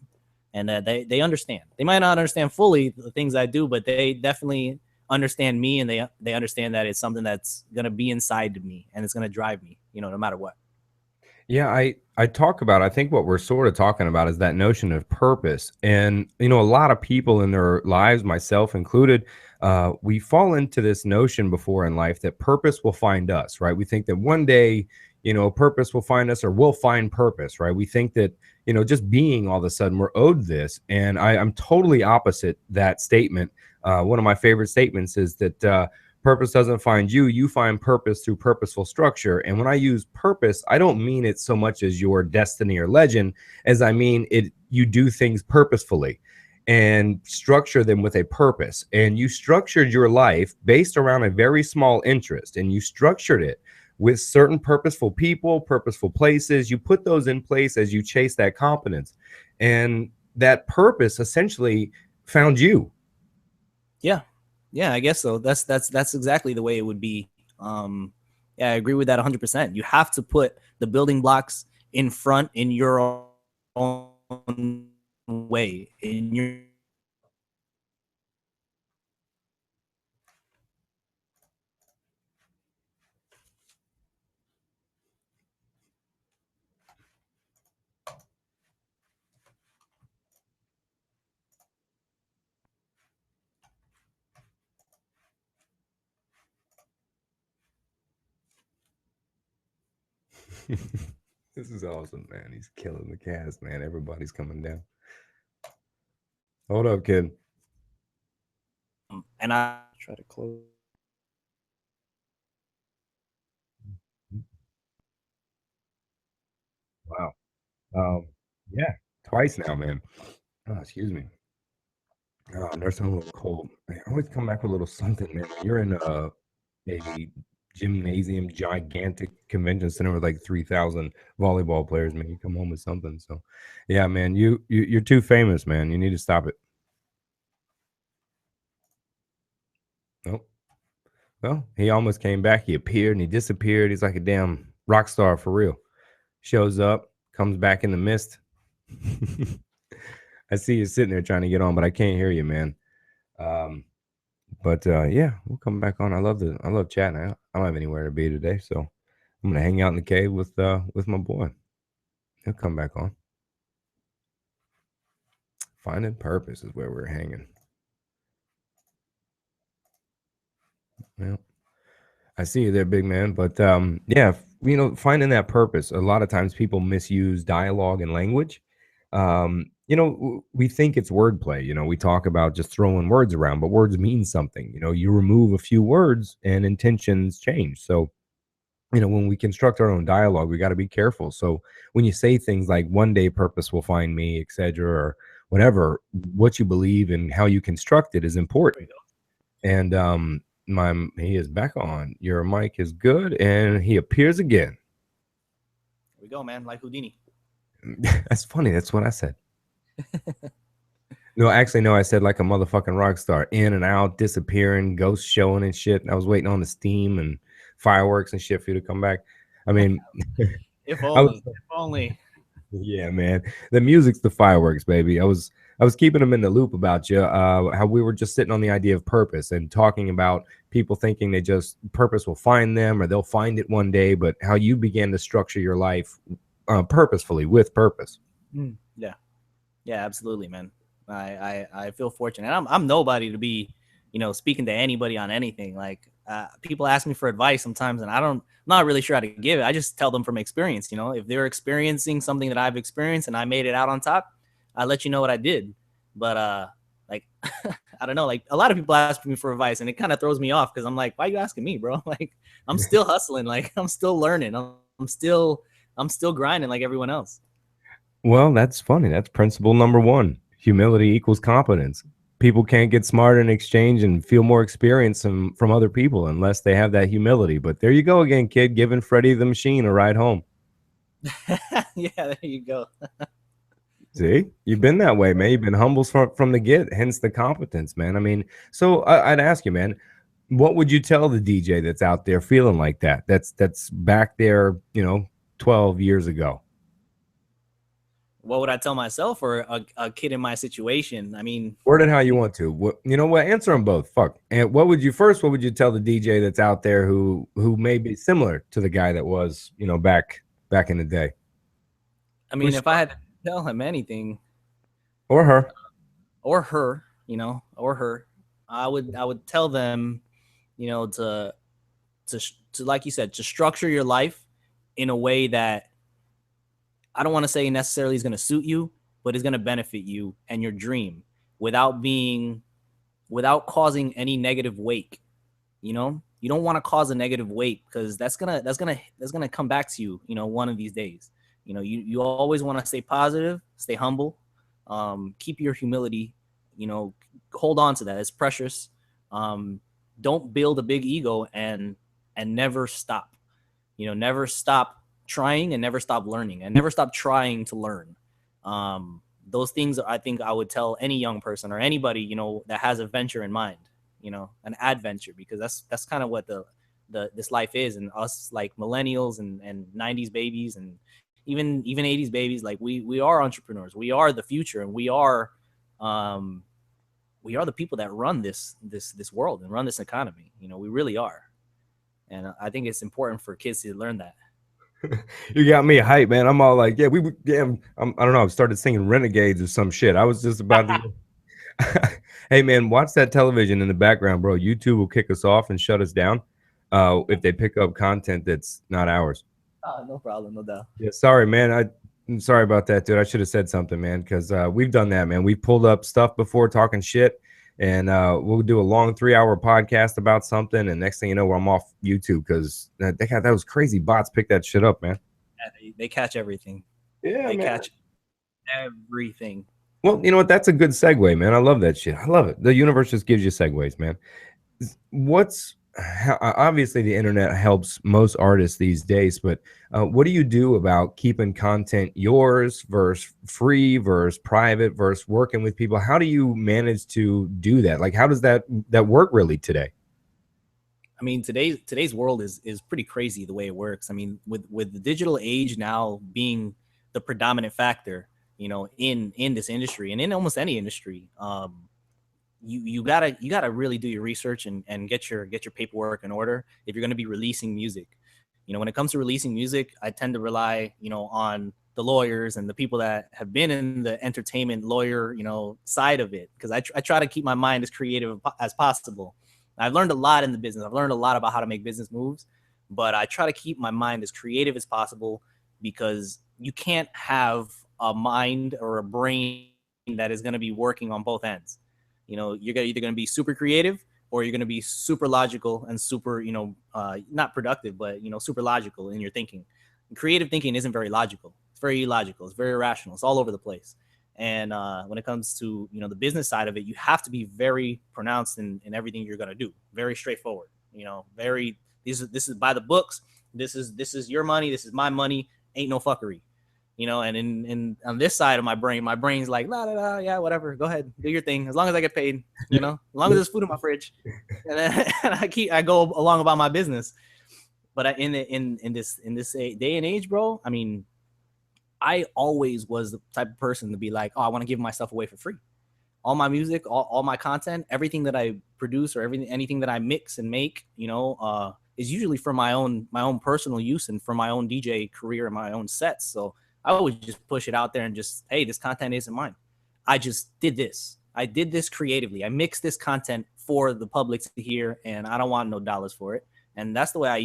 and that they understand. They might not understand fully the things I do, but they definitely understand me, and they understand that it's something that's going to be inside of me and it's going to drive me, no matter what. Yeah, I think what we're sort of talking about is that notion of purpose. And, a lot of people in their lives, myself included, we fall into this notion before in life that purpose will find us, right? We think that one day, purpose will find us, or we'll find purpose, right? We think that, just being all of a sudden we're owed this. And I'm totally opposite that statement. One of my favorite statements is that purpose doesn't find you, you find purpose through purposeful structure. And when I use purpose, I don't mean it so much as your destiny or legend, as I mean it, you do things purposefully. and structure them with a purpose. And you structured your life based around a very small interest, and you structured it with certain purposeful people, purposeful places. You put those in place as you chase that competence, and that purpose essentially found you. Yeah, I guess so. That's exactly the way it would be. Yeah, I agree with that 100%. You have to put the building blocks in front in your own way, in your This is awesome, man. He's killing the cast, man. Everybody's coming down. Hold up, kid. and I try to close. Wow. Yeah, twice now, man. Oh, excuse me. Oh, I'm nursing a little cold. I always come back with a little something, man. You're in a gymnasium, gigantic convention center with like 3,000 volleyball players, man. You come home with something. So, yeah, man, you're too famous, man. You need to stop it. Nope. Well, he almost came back. He appeared and he disappeared. He's like a damn rock star for real. Shows up, comes back in the mist. I see you sitting there trying to get on, but I can't hear you, man. But yeah, we'll come back on. I love chatting. I don't have anywhere to be today, so I'm gonna hang out in the cave with my boy. He'll come back on. Finding purpose is where we're hanging. Well, I see you there, big man. But yeah, finding that purpose. A lot of times people misuse dialogue and language. We think it's wordplay. We talk about just throwing words around, but words mean something. You remove a few words and intentions change. So, when we construct our own dialogue, we got to be careful. So when you say things like one day purpose will find me, etc., or whatever, what you believe and how you construct it is important. And he is back on. Your mic is good, and he appears again. Here we go, man. Like Houdini. That's funny. That's what I said. No, actually, no. I said like a motherfucking rock star, in and out, disappearing, ghost showing and shit. I was waiting on the steam and fireworks and shit for you to come back. I mean, if only. Yeah, man. The music's the fireworks, baby. I was keeping them in the loop about you. How we were just sitting on the idea of purpose and talking about people thinking they just purpose will find them or they'll find it one day, but how you began to structure your life purposefully with purpose. Yeah, absolutely, man. I feel fortunate. I'm nobody to be, speaking to anybody on anything. Like people ask me for advice sometimes, and I'm not really sure how to give it. I just tell them from experience. If they're experiencing something that I've experienced and I made it out on top, I let you know what I did. But like I don't know, like a lot of people ask me for advice, and it kind of throws me off because I'm like, why are you asking me, bro? Like I'm still hustling, like I'm still learning, I'm still grinding like everyone else. Well, that's funny. That's principle number one. Humility equals competence. People can't get smarter in exchange and feel more experience from other people unless they have that humility. But there you go again, kid, giving Freddie the Machine a ride home. Yeah, there you go. See, you've been that way, man. You've been humble from the get, hence the competence, man. I mean, so I'd ask you, man, what would you tell the DJ that's out there feeling like that? That's back there, 12 years ago. What would I tell myself or a kid in my situation? I mean, word it how you want to. What answer them both. Fuck. And what would you tell the DJ that's out there who may be similar to the guy that was, back in the day? I mean, if I had to tell him anything, or her, I would tell them, to like you said, to structure your life in a way that I don't want to say necessarily is going to suit you, but is going to benefit you and your dream without causing any negative weight. You don't want to cause a negative weight because that's going to come back to you, one of these days. You always want to stay positive, stay humble, keep your humility you know, hold on to that. It's precious. Don't build a big ego and never stop. You know, never stop trying and never stop learning and never stop trying to learn. Those things I think I would tell any young person or anybody, you know, that has a venture in mind, you know, an adventure, because that's kind of what this life is. And us like millennials and 90s babies and even 80s babies, like we are entrepreneurs. We are the future, and we are the people that run this world and run this economy. You know, we really are. And I think it's important for kids to learn that. You got me hype, man. I'm all like, yeah, I don't know. I started singing Renegades or some shit. I was just about to. Hey, man, watch that television in the background, bro. YouTube will kick us off and shut us down if they pick up content that's not ours. No problem, no doubt. Yeah, sorry, man. I'm sorry about that, dude. I should have said something, man, because we've done that, man. We've pulled up stuff before talking shit, and we'll do a long 3-hour podcast about something, and next thing you know, I'm off YouTube because they got those crazy bots pick that shit up, man. Yeah, they catch everything. Yeah, they man. catch everything. Well, you know what? That's a good segue, man. I love that shit. I love it. The universe just gives you segues, man. Obviously the internet helps most artists these days, but what do you do about keeping content yours versus free versus private versus working with people? How do you manage to do that? Like, how does that work really today? I mean, today's world is pretty crazy the way it works. I mean, with the digital age now being the predominant factor, you know, in this industry and in almost any industry, you gotta really do your research and get your paperwork in order if you're going to be releasing music. You know, when it comes to releasing music, I tend to rely, you know, on the lawyers and the people that have been in the entertainment lawyer, you know, side of it, because I try to keep my mind as creative as possible. I've learned a lot in the business. I've learned a lot about how to make business moves, but I try to keep my mind as creative as possible, because you can't have a mind or a brain that is going to be working on both ends. You know, you're either going to be super creative or you're going to be super logical and super, you know, not productive, but, you know, super logical in your thinking. And creative thinking isn't very logical. It's very illogical. It's very irrational. It's all over the place. And when it comes to, you know, the business side of it, you have to be very pronounced in everything you're going to do. Very straightforward, you know, this is by the books. This is your money. This is my money. Ain't no fuckery. You know, and in on this side of my brain's like, la la la, yeah, whatever, go ahead, do your thing, as long as I get paid, you know, as long as there's food in my fridge, and then I go along about my business. But in this day and age, bro, I mean, I always was the type of person to be like, oh, I want to give myself away for free. All my music, all my content, everything that I produce or anything that I mix and make, you know, is usually for my own personal use and for my own DJ career and my own sets. So I would just push it out there and just, hey, this content isn't mine. I just did this. I did this creatively. I mixed this content for the public to hear, and I don't want no dollars for it. And that's the way I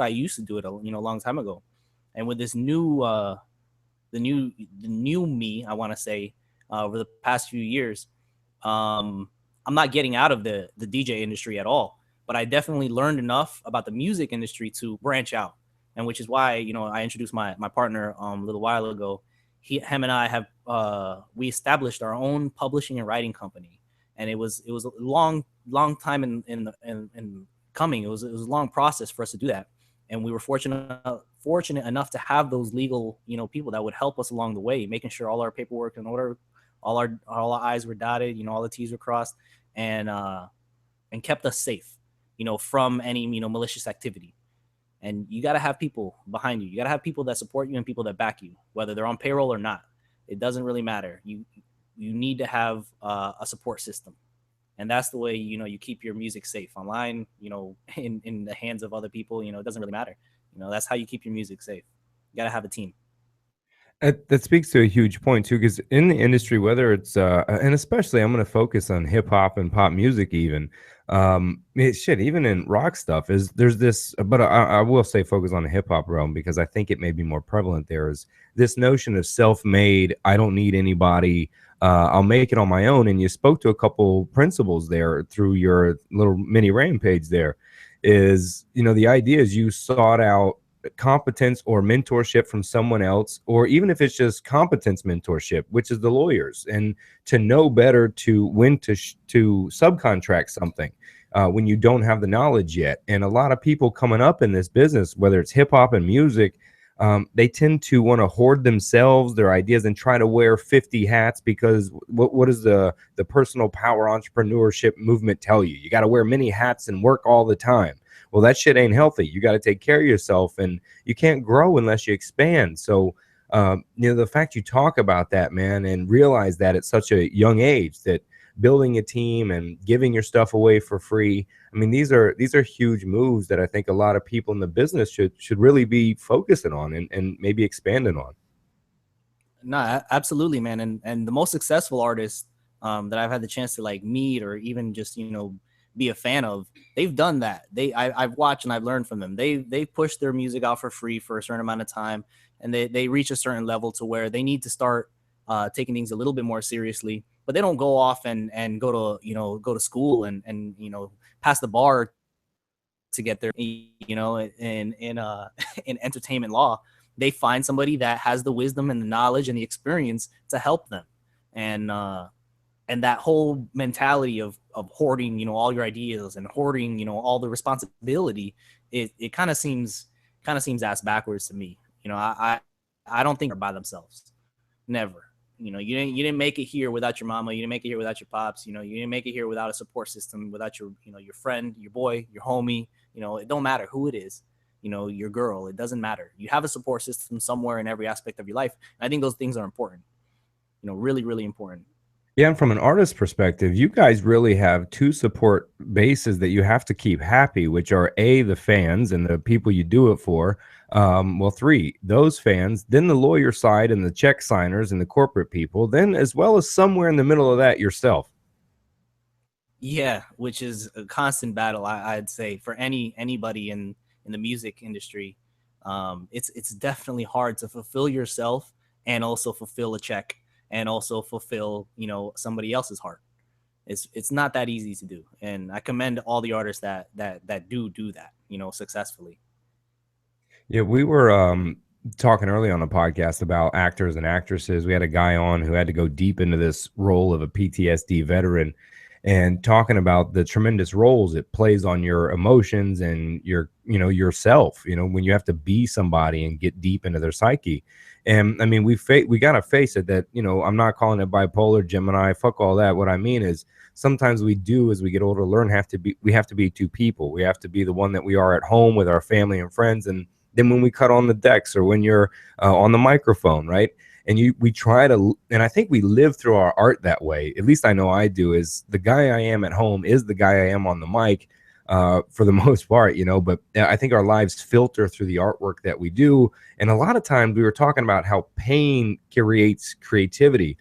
used to do it, you know, a long time ago. And with this new, the new me, I want to say, over the past few years, I'm not getting out of the DJ industry at all, but I definitely learned enough about the music industry to branch out. And which is why, you know, I introduced my partner a little while ago. Him and I have we established our own publishing and writing company, and it was a long time in coming. It was a long process for us to do that, and we were fortunate enough to have those legal, you know, people that would help us along the way, making sure all our paperwork in order, all our I's were dotted, you know, all the T's were crossed, and kept us safe, you know, from any, you know, malicious activity. And you got to have people behind you. You got to have people that support you and people that back you, whether they're on payroll or not. It doesn't really matter. You need to have a support system. And that's the way, you know, you keep your music safe online, you know, in the hands of other people. You know, it doesn't really matter. You know, that's how you keep your music safe. You got to have a team. That speaks to a huge point too, because in the industry, whether it's and especially I'm going to focus on hip hop and pop music, even even in rock stuff, there's this, but I will say focus on the hip hop realm because I think it may be more prevalent. There is this notion of self-made. I don't need anybody. I'll make it on my own. And you spoke to a couple principles there through your little mini rampage. There is, you know, the idea is you sought out competence or mentorship from someone else, or even if it's just competence mentorship, which is the lawyers, and to know better to when to subcontract something when you don't have the knowledge yet. And a lot of people coming up in this business, whether it's hip hop and music, they tend to want to hoard themselves, their ideas, and try to wear 50 hats, because what does the personal power entrepreneurship movement tell you? You got to wear many hats and work all the time. Well, that shit ain't healthy. You got to take care of yourself, and you can't grow unless you expand. So, the fact you talk about that, man, and realize that at such a young age, that building a team and giving your stuff away for free. I mean, these are huge moves that I think a lot of people in the business should really be focusing on and maybe expanding on. No, absolutely, man. And the most successful artists that I've had the chance to like meet or even just, be a fan of, they've done that. I've watched and I've learned from them. They push their music out for free for a certain amount of time, and they reach a certain level to where they need to start taking things a little bit more seriously. But they don't go off and go to school and pass the bar to get there. In entertainment law, they find somebody that has the wisdom and the knowledge and the experience to help them. And that whole mentality of hoarding, all your ideas and hoarding, all the responsibility, it kind of seems ass backwards to me. I don't think they're by themselves. Never. You didn't make it here without your mama. You didn't make it here without your pops. You didn't make it here without a support system, without your friend, your boy, your homie. It don't matter who it is. Your girl. It doesn't matter. You have a support system somewhere in every aspect of your life. And I think those things are important. Really, really important. Yeah, and from an artist perspective, you guys really have two support bases that you have to keep happy, which are A, the fans and the people you do it for. Well, three, those fans, then the lawyer side and the check signers and the corporate people, then as well as somewhere in the middle of that, yourself. Yeah, which is a constant battle, I'd say, for anybody in the music industry. It's definitely hard to fulfill yourself and also fulfill a check. And also fulfill, somebody else's heart. It's not that easy to do, and I commend all the artists that do that, successfully. Yeah, we were talking early on a podcast about actors and actresses. We had a guy on who had to go deep into this role of a PTSD veteran, and talking about the tremendous roles it plays on your emotions and your yourself. When you have to be somebody and get deep into their psyche. And I mean, we gotta face it that, I'm not calling it bipolar, Gemini, fuck all that. What I mean is sometimes we do, as we get older, we have to be two people. We have to be the one that we are at home with our family and friends. And then when we cut on the decks or when you're on the microphone, right? And we try to, and I think we live through our art that way. At least I know I do, is the guy I am at home is the guy I am on the mic. For the most part, but I think our lives filter through the artwork that we do. And a lot of times we were talking about how pain creates creativity.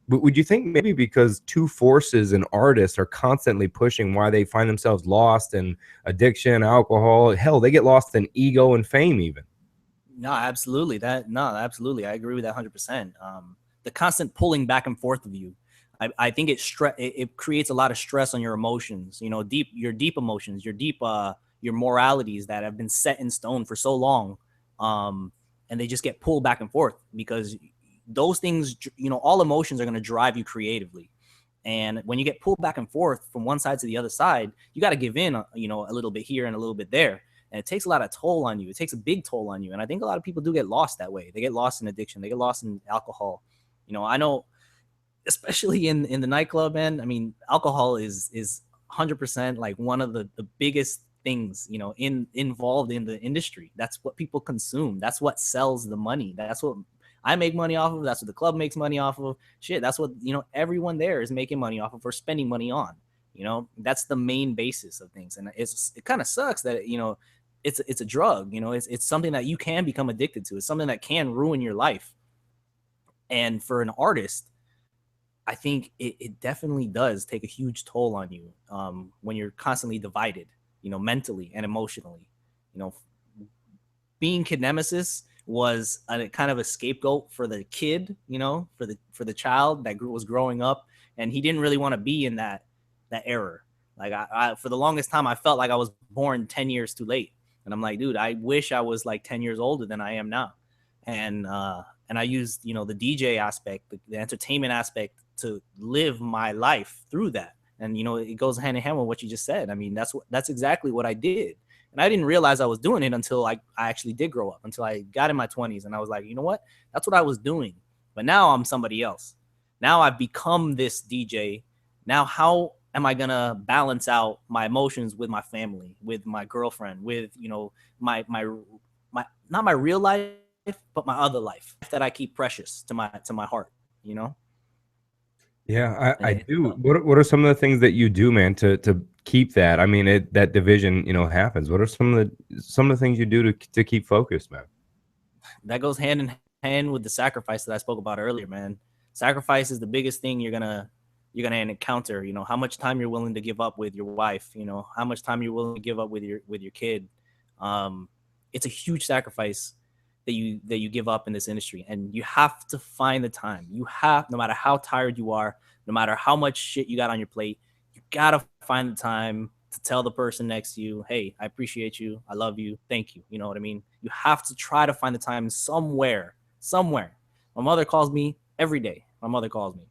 But would you think maybe because two forces in artists are constantly pushing why they find themselves lost in addiction, alcohol, hell, they get lost in ego and fame even? No, absolutely. Absolutely. I agree with that 100%. The constant pulling back and forth of you. I think it creates a lot of stress on your emotions, your deep emotions, your moralities that have been set in stone for so long. And they just get pulled back and forth because those things, all emotions are going to drive you creatively. And when you get pulled back and forth from one side to the other side, you got to give in, a little bit here and a little bit there. And it takes a lot of toll on you. It takes a big toll on you. And I think a lot of people do get lost that way. They get lost in addiction. They get lost in alcohol. I know, especially in the nightclub, man. I mean, alcohol is 100% like one of the biggest things, involved in the industry. That's what people consume. That's what sells the money. That's what I make money off of. That's what the club makes money off of. Shit, that's what, everyone there is making money off of or spending money on. That's the main basis of things. And it kind of sucks that, it's a drug, it's something that you can become addicted to. It's something that can ruin your life. And for an artist, I think it definitely does take a huge toll on you when you're constantly divided, mentally and emotionally. Being Kid Nemesis was a kind of a scapegoat for the kid, for the child that was growing up, and he didn't really want to be in that error. Like I for the longest time, I felt like I was born 10 years too late. And I'm like, dude, I wish I was like 10 years older than I am now. And I used, you know, the DJ aspect, the entertainment aspect to live my life through that. And, you know, it goes hand in hand with what you just said. I mean, that's exactly what I did. And I didn't realize I was doing it until I actually did grow up, until I got in my 20s. And I was like, you know what? That's what I was doing. But now I'm somebody else. Now I've become this DJ. Now, how am I going to balance out my emotions with my family, with my girlfriend, with, you know, my not my real life, but my other life that I keep precious to my heart, you know? Yeah, I do. What are some of the things that you do, man, to keep that? I mean, that division, you know, happens. What are some of the things you do to keep focused, man? That goes hand in hand with the sacrifice that I spoke about earlier, man. Sacrifice is the biggest thing you're gonna encounter. You know, how much time you're willing to give up with your wife, you know, how much time you're willing to give up with your kid. It's a huge sacrifice that you give up in this industry, and you have to find the time. You have, no matter how tired you are, no matter how much shit you got on your plate, you gotta find the time to tell the person next to you, hey, I appreciate you, I love you, thank you. You know what I mean? You have to try to find the time somewhere. My mother calls me every day. My mother calls me.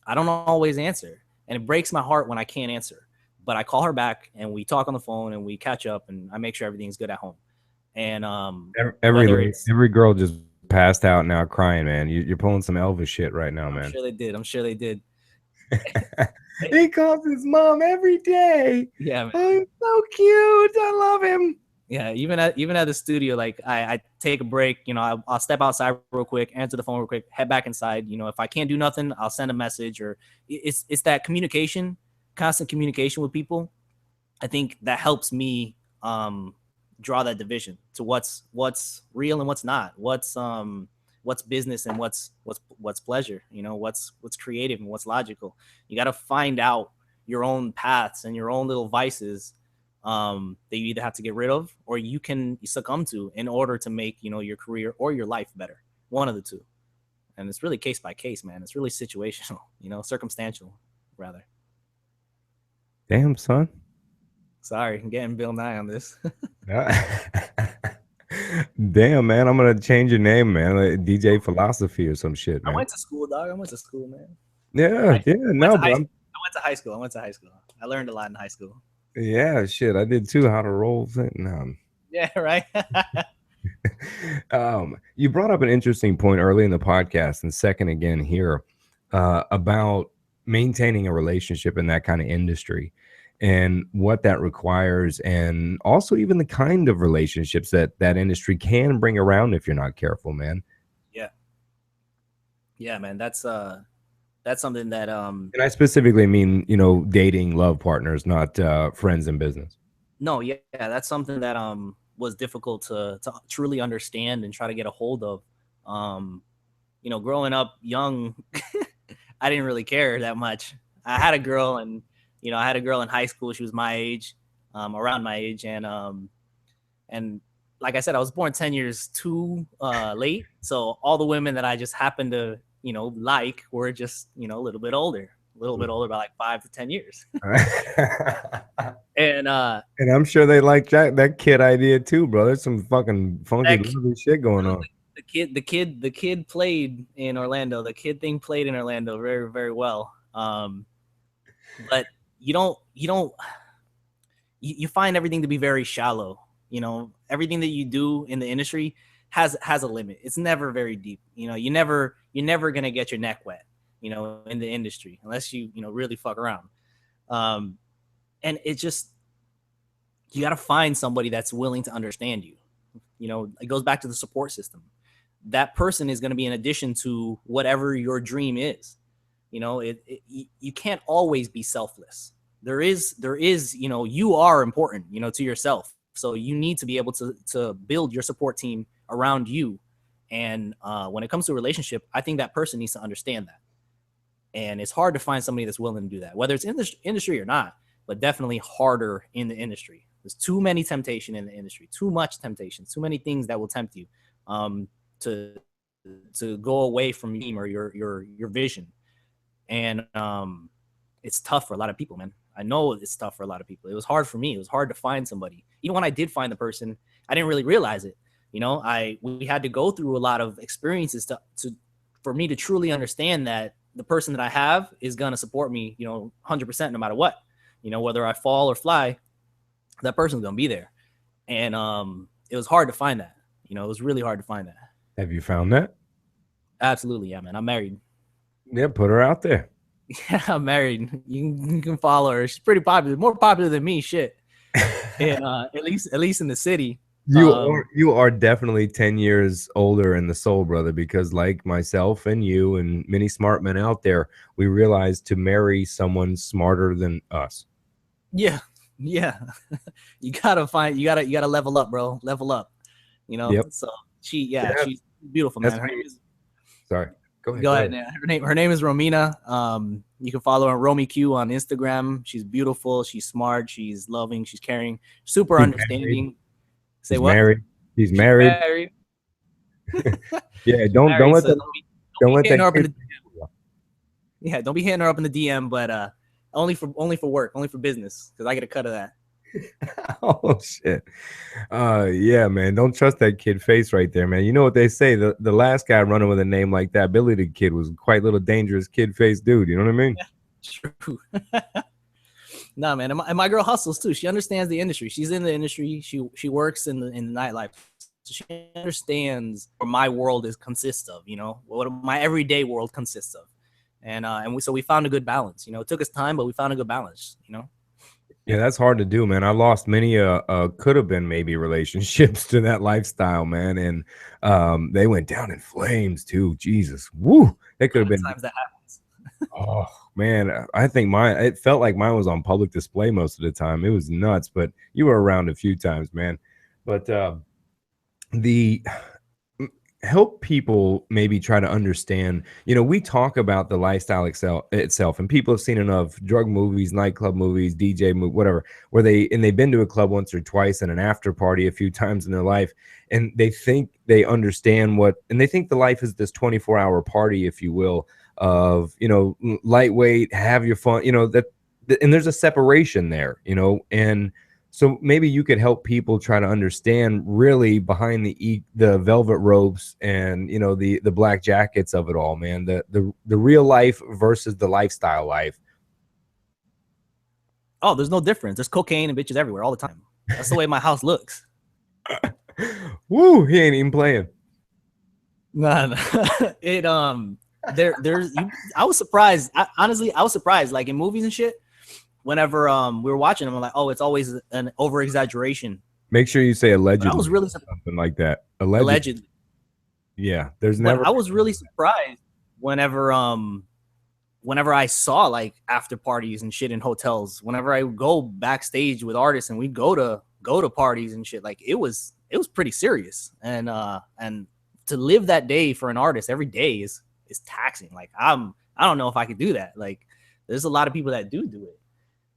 I don't always answer, and it breaks my heart when I can't answer, but I call her back and we talk on the phone and we catch up, and I make sure everything's good at home. And every girl just passed out now crying, man. You're pulling some Elvis shit right now, man. I'm sure they did. He calls his mom every day. Yeah, man. Oh, he's so cute. I love him. Yeah, even at the studio, like I take a break, you know, I'll step outside real quick, answer the phone real quick, head back inside. You know, if I can't do nothing, I'll send a message, or it's that communication, constant communication with people. I think that helps me draw that division to what's real and what's not, what's business and what's pleasure, you know, what's creative and what's logical. You got to find out your own paths and your own little vices that you either have to get rid of or you can succumb to in order to make, you know, your career or your life better. One of the two. And it's really case by case, man. It's really situational, you know, circumstantial rather. Damn, son. Sorry, I'm getting Bill Nye on this. Damn, man. I'm gonna change your name, man. Like DJ Philosophy or some shit, man. I went to school, dog. Man. Yeah, no, but I went to high school. I learned a lot in high school. Yeah, shit. I did too. How to roll. No. Yeah, right. You brought up an interesting point early in the podcast, and second again here, about maintaining a relationship in that kind of industry and what that requires, and also even the kind of relationships that industry can bring around if you're not careful, man. Yeah, man. That's something that and I specifically mean, you know, dating love partners, not friends in business. No, yeah, that's something that was difficult to truly understand and try to get a hold of. You know, growing up young, I didn't really care that much. I had a girl, and you know, I had a girl in high school. She was my age, around my age, and like I said, I was born 10 years too late. So all the women that I just happened to, you know, like were just, you know, a little bit older by like 5 to 10 years. And I'm sure they like that kid idea too, bro. There's some fucking funky shit going on. The kid played in Orlando. The kid thing played in Orlando very, very well. But you find everything to be very shallow. You know, everything that you do in the industry has a limit. It's never very deep. You know, you're never gonna get your neck wet, you know, in the industry unless you know, really fuck around. And it just, you got to find somebody that's willing to understand you. You know, it goes back to the support system. That person is going to be in addition to whatever your dream is. You know, you can't always be selfless. There is, you know, you are important, you know, to yourself. So you need to be able to build your support team around you. And when it comes to a relationship, I think that person needs to understand that. And it's hard to find somebody that's willing to do that, whether it's in the industry or not, but definitely harder in the industry. There's too many temptation in the industry, too much temptation, too many things that will tempt you to go away from you or your vision. And it's tough for a lot of people, man. I know it's tough for a lot of people. It was hard for me. It was hard to find somebody. Even when I did find the person, I didn't really realize it. You know, we had to go through a lot of experiences for me to truly understand that the person that I have is going to support me, you know, 100% no matter what. You know, whether I fall or fly, that person's going to be there. And it was hard to find that. You know, it was really hard to find that. Have you found that? Absolutely, yeah, man. I'm married. Yeah, put her out there. Yeah, I'm married. You can follow her. She's pretty popular, more popular than me. Shit. And at least in the city. You are definitely 10 years older in the soul, brother, because like myself and you and many smart men out there, we realized to marry someone smarter than us. Yeah. You gotta level up, bro. Level up. You know. Yep. So she's beautiful, man. Her name is, sorry. Go ahead. Her name is Romina. You can follow her Romy Q on Instagram. She's beautiful. She's smart. She's loving. She's caring. Super understanding. Married. Say She's what? Married. She's married. Yeah. Don't let that kid. Yeah. Don't be hitting her up in the DM, but only for work, only for business, because I get a cut of that. Oh shit. Yeah, man. Don't trust that kid face right there, man. You know what they say? The last guy running with a name like that, Billy the Kid, was quite little dangerous kid face dude. You know what I mean? Yeah, true. Nah, man. And my girl hustles too. She understands the industry. She's in the industry. She works in the nightlife. So she understands what my world consists of, you know, what my everyday world consists of. And so we found a good balance. You know, it took us time, but we found a good balance, you know. Yeah, that's hard to do, man. I lost many could have been maybe relationships to that lifestyle, man. And they went down in flames too. Jesus. Woo. That could have been times that happens. Oh man, I think it felt like mine was on public display most of the time. It was nuts, but you were around a few times, man. But the help people maybe try to understand, you know, we talk about the lifestyle itself, and people have seen enough drug movies, nightclub movies, DJ whatever, where they've been to a club once or twice and an after party a few times in their life, and they think they understand and they think the life is this 24-hour party, if you will, of, you know, lightweight, have your fun, you know, and there's a separation there, you know. And so maybe you could help people try to understand really behind the velvet ropes and, you know, the black jackets of it all, man, the real life versus the lifestyle life. Oh, there's no difference. There's cocaine and bitches everywhere all the time. That's the way my house looks. Woo, he ain't even playing. No. I was surprised. Honestly, I was surprised. Like in movies and shit, whenever we were watching them, I'm like, oh, it's always an over exaggeration. Make sure you say allegedly. I was really surprised. Something like that. Allegedly. Yeah, there's never. I was really surprised whenever I saw like after parties and shit in hotels. Whenever I go backstage with artists and we go to parties and shit, like it was pretty serious. And to live that day for an artist every day is taxing. Like I don't know if I could do that. Like there's a lot of people that do it.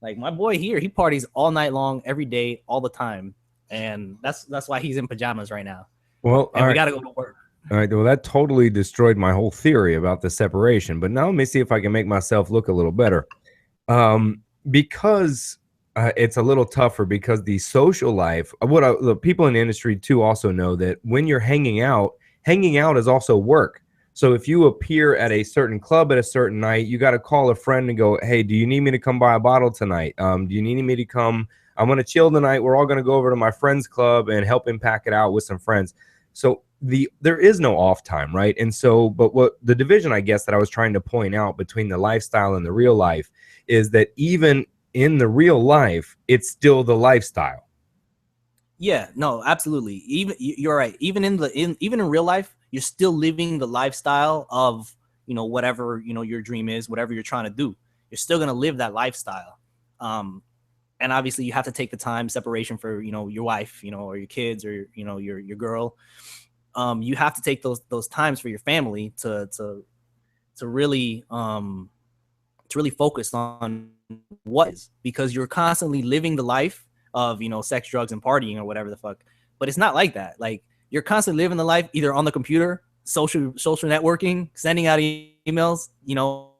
Like my boy here, he parties all night long, every day, all the time. And that's why he's in pajamas right now. Well, and we got to go to work. All right. Well, that totally destroyed my whole theory about the separation. But now let me see if I can make myself look a little better. Because it's a little tougher, because the social life, the people in the industry too also know that when you're hanging out is also work. So if you appear at a certain club at a certain night, you got to call a friend and go, hey, do you need me to come buy a bottle tonight? Do you need me to come? I'm going to chill tonight. We're all going to go over to my friend's club and help him pack it out with some friends. So there is no off time, right? And so, but what the division, I guess, that I was trying to point out between the lifestyle and the real life is that even in the real life, it's still the lifestyle. Yeah, no, absolutely. You're right. Even in real life, you're still living the lifestyle of, you know, whatever, you know, your dream is, whatever you're trying to do. You're still going to live that lifestyle. And obviously you have to take the time separation for, you know, your wife, you know, or your kids, or, you know, your girl. You have to take those times for your family to really focus on what is, because you're constantly living the life of, you know, sex, drugs, and partying or whatever the fuck. But it's not like that. Like you're constantly living the life either on the computer, social networking, sending out emails, you know,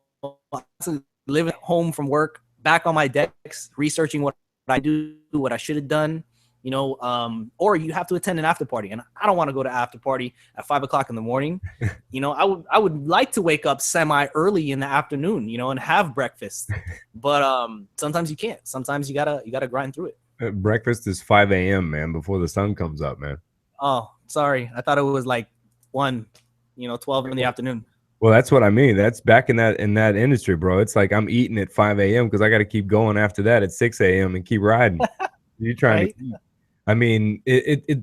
living home from work, back on my decks, researching what I do, what I should have done, or you have to attend an after party, and I don't want to go to after party at 5 o'clock in the morning. I would like to wake up semi early in the afternoon, and have breakfast, but sometimes you can't. Sometimes you gotta grind through it. Breakfast is 5 a.m., man, before the sun comes up, man. Oh, sorry, I thought it was like 12 in the afternoon. Well, that's what I mean. That's back in that industry, bro. It's like I'm eating at 5 a.m. because I got to keep going after that at 6 a.m. and keep riding. You're trying to eat. I mean,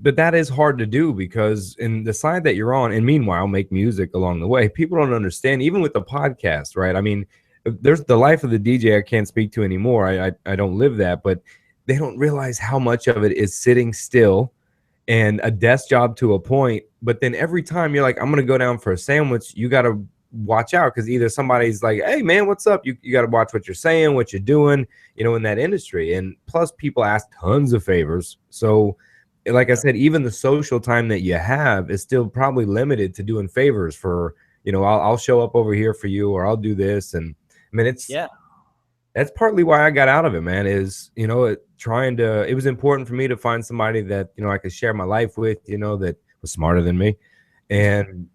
but that is hard to do because in the side that you're on, and meanwhile, make music along the way. People don't understand, even with the podcast, right? I mean, there's the life of the DJ I can't speak to anymore. I don't live that, but they don't realize how much of it is sitting still and a desk job to a point. But then every time you're like, I'm going to go down for a sandwich, you got to watch out because either somebody's like, hey, man, what's up? You got to watch what you're saying, what you're doing, in that industry. And plus people ask tons of favors. So like I said, even the social time that you have is still probably limited to doing favors for, I'll show up over here for you, or I'll do this. And I mean, that's partly why I got out of it, man, is, it was important for me to find somebody that, I could share my life with, that was smarter than me. And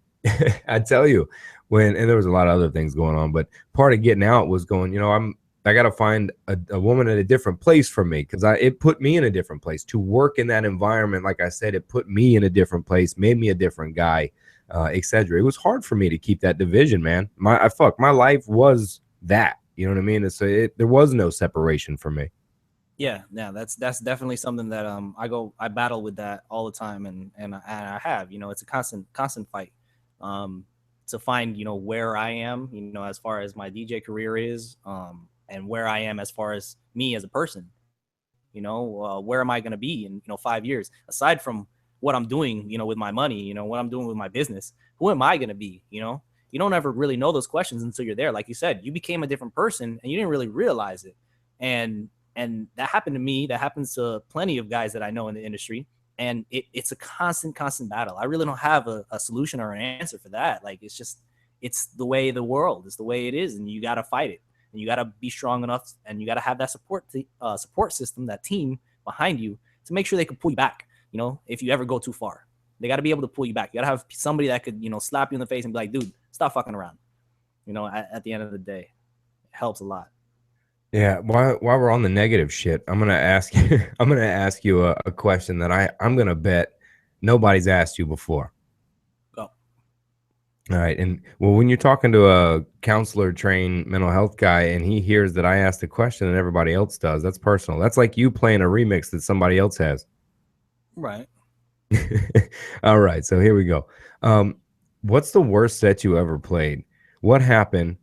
I tell you, and there was a lot of other things going on, but part of getting out was going, I got to find a woman at a different place for me, because it put me in a different place to work in that environment. Like I said, it put me in a different place, made me a different guy, etc. It was hard for me to keep that division, man. My life was that, you know what I mean? So there was no separation for me. Yeah, that's definitely something that I battle with that all the time, and I have, it's a constant fight to find, where I am, as far as my DJ career is, and where I am as far as me as a person. Where am I going to be in 5 years, aside from what I'm doing, with my money, what I'm doing with my business? Who am I going to be? You don't ever really know those questions until you're there. Like you said, you became a different person and you didn't really realize it. And that happened to me. That happens to plenty of guys that I know in the industry. And it's a constant battle. I really don't have a solution or an answer for that. Like, it's the way the world is, the way it is. And you got to fight it. And you got to be strong enough, and you got to have that support system, that team behind you to make sure they can pull you back. If you ever go too far, they got to be able to pull you back. You got to have somebody that could, slap you in the face and be like, dude, stop fucking around. At the end of the day, it helps a lot. Yeah. While we're on the negative shit, I'm gonna ask you a question that I'm gonna bet nobody's asked you before. Go. All right. And well, when you're talking to a counselor trained mental health guy and he hears that I asked a question and everybody else does, that's personal. That's like you playing a remix that somebody else has. Right. All right. So here we go. What's the worst set you ever played? What happened?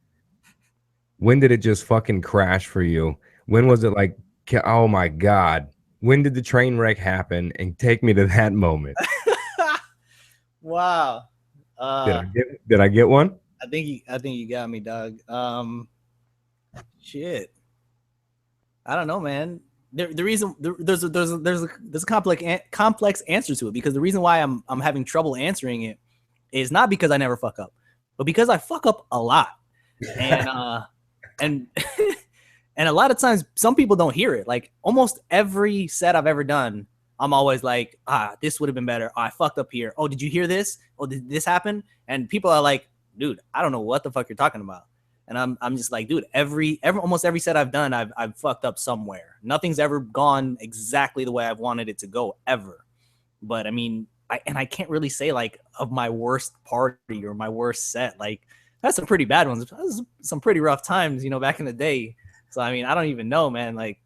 When did it just fucking crash for you? When was it like, oh my God, when did the train wreck happen? And take me to that moment. Wow. Did I get one? I think you got me, dog. Shit. I don't know, man. The reason there's a complex answer to it, because the reason why I'm having trouble answering it is not because I never fuck up, but because I fuck up a lot. And and a lot of times some people don't hear it. Like almost every set I've ever done, I'm always like, this would have been better. I fucked up here. Oh, did you hear this? Oh, did this happen? And people are like, dude, I don't know what the fuck you're talking about. And I'm just like, dude, almost every set I've done, I've fucked up somewhere. Nothing's ever gone exactly the way I've wanted it to go ever. But I mean, I can't really say like of my worst party or my worst set. Like, that's some pretty bad ones. That's some pretty rough times, back in the day. So I mean, I don't even know, man. Like,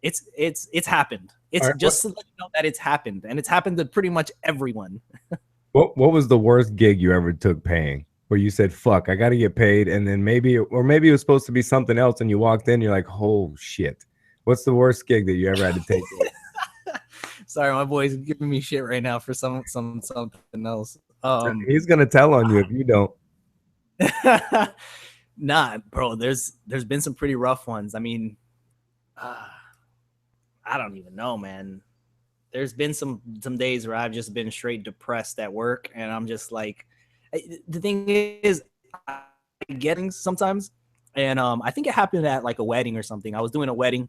it's happened. It's right, just to let you know that it's happened, and it's happened to pretty much everyone. What was the worst gig you ever took paying, where you said, "Fuck, I got to get paid," and then maybe it was supposed to be something else, and you walked in, you're like, "Oh shit!" What's the worst gig that you ever had to take? Sorry, my boy's giving me shit right now for something else. He's gonna tell on you if you don't. Nah, bro, there's been some pretty rough ones. I mean, I don't even know, man. There's been some days where I've just been straight depressed at work, and I'm just like, the thing is, I get things sometimes, and I think it happened at like a wedding or something. I was doing a wedding.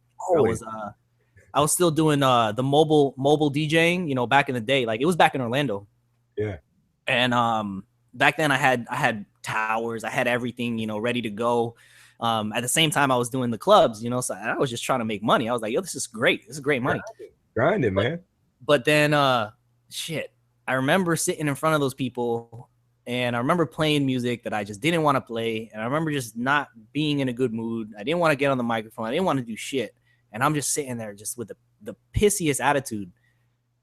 I was still doing the mobile DJing, you know, back in the day. Like it was back in Orlando. Yeah. And back then I had towers, I had everything, you know, ready to go. At the same time I was doing the clubs, you know, so I was just trying to make money. I was like, yo, this is great. This is great money. Grinding, man. But then shit, I remember sitting in front of those people and I remember playing music that I just didn't want to play. And I remember just not being in a good mood. I didn't want to get on the microphone. I didn't want to do shit. And I'm just sitting there just with the pissiest attitude.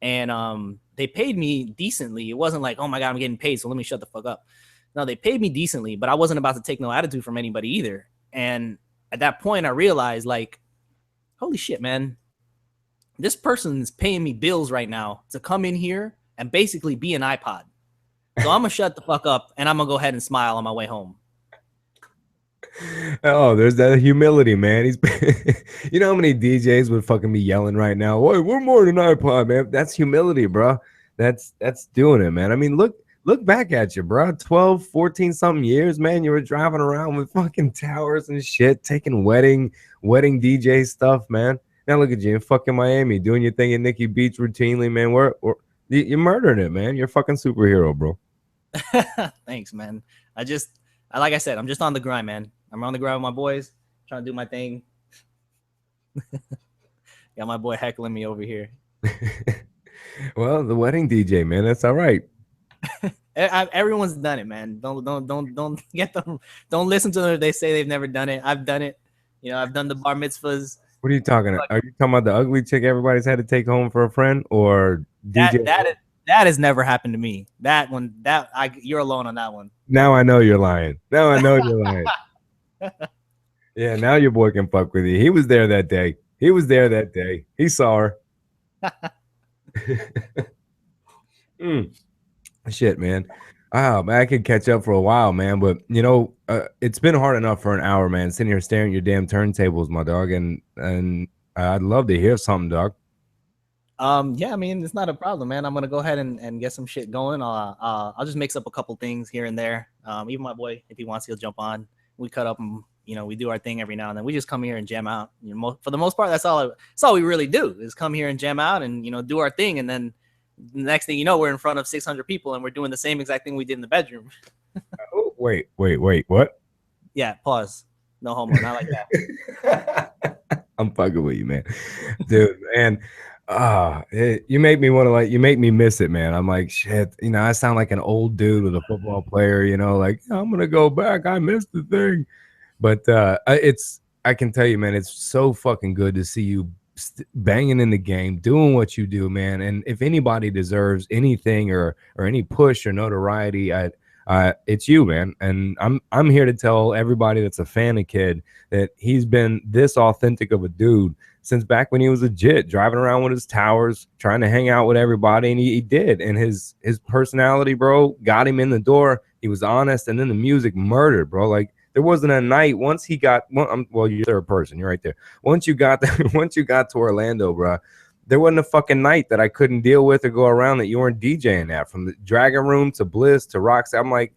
And they paid me decently. It wasn't like, oh my God, I'm getting paid, so let me shut the fuck up. No, they paid me decently, but I wasn't about to take no attitude from anybody either. And at that point, I realized, like, holy shit, man, this person's paying me bills right now to come in here and basically be an iPod. So I'm gonna shut the fuck up and I'm gonna go ahead and smile on my way home. Oh, there's that humility, man. He's, you know how many DJs would fucking be yelling right now? Wait, we're more than iPod, man. That's humility, bro. That's doing it, man. I mean, look back at you, bro. 12, 14 something years, man. You were driving around with fucking towers and shit, taking wedding DJ stuff, man. Now look at you in fucking Miami doing your thing in Nikki Beach routinely, man. You're murdering it, man. You're a fucking superhero, bro. Thanks, man. Like I said, I'm just on the grind, man. I'm on the grind with my boys, trying to do my thing. Got my boy heckling me over here. Well, the wedding DJ, man, that's all right. Everyone's done it, man. Don't get them. Don't listen to them if they say they've never done it. I've done it. You know, I've done the bar mitzvahs. What are you talking about? Are you talking about the ugly chick everybody's had to take home for a friend, or DJ? That has never happened to me. You're alone on that one. Now I know you're lying. Yeah, now your boy can fuck with you. He was there that day. He saw her. Shit, man. Oh, man, I could catch up for a while, man. But, you know, it's been hard enough for an hour, man, sitting here staring at your damn turntables, my dog. And I'd love to hear something, dog. Yeah, I mean, it's not a problem, man. I'm going to go ahead and get some shit going. I'll just mix up a couple things here and there. Even my boy, if he wants, he'll jump on. We cut up and, you know, we do our thing every now and then. We just come here and jam out. You know, for the most part, that's all we really do is come here and jam out and, you know, do our thing. And then the next thing you know, we're in front of 600 people and we're doing the same exact thing we did in the bedroom. Oh, wait, what? Yeah, pause. No homo, not like that. I'm fucking with you, man. Dude, man. You make me want to, you make me miss it, man. I'm like, shit, you know, I sound like an old dude with a football player, you know, like, I'm gonna go back. I missed the thing. But I can tell you, man, it's so fucking good to see you banging in the game, doing what you do, man. And if anybody deserves anything or any push or notoriety, it's you, man. And I'm here to tell everybody that's a fan of Kid that he's been this authentic of a dude since back when he was a jit, driving around with his towers, trying to hang out with everybody, and he did. And his personality, bro, got him in the door. He was honest, and then the music murdered, bro. Like, there wasn't a night once he got well, you're third person, you're right there. Once you got to Orlando, bro, there wasn't a fucking night that I couldn't deal with or go around that you weren't DJing at, from the Dragon Room to Bliss to Rocks. I'm like,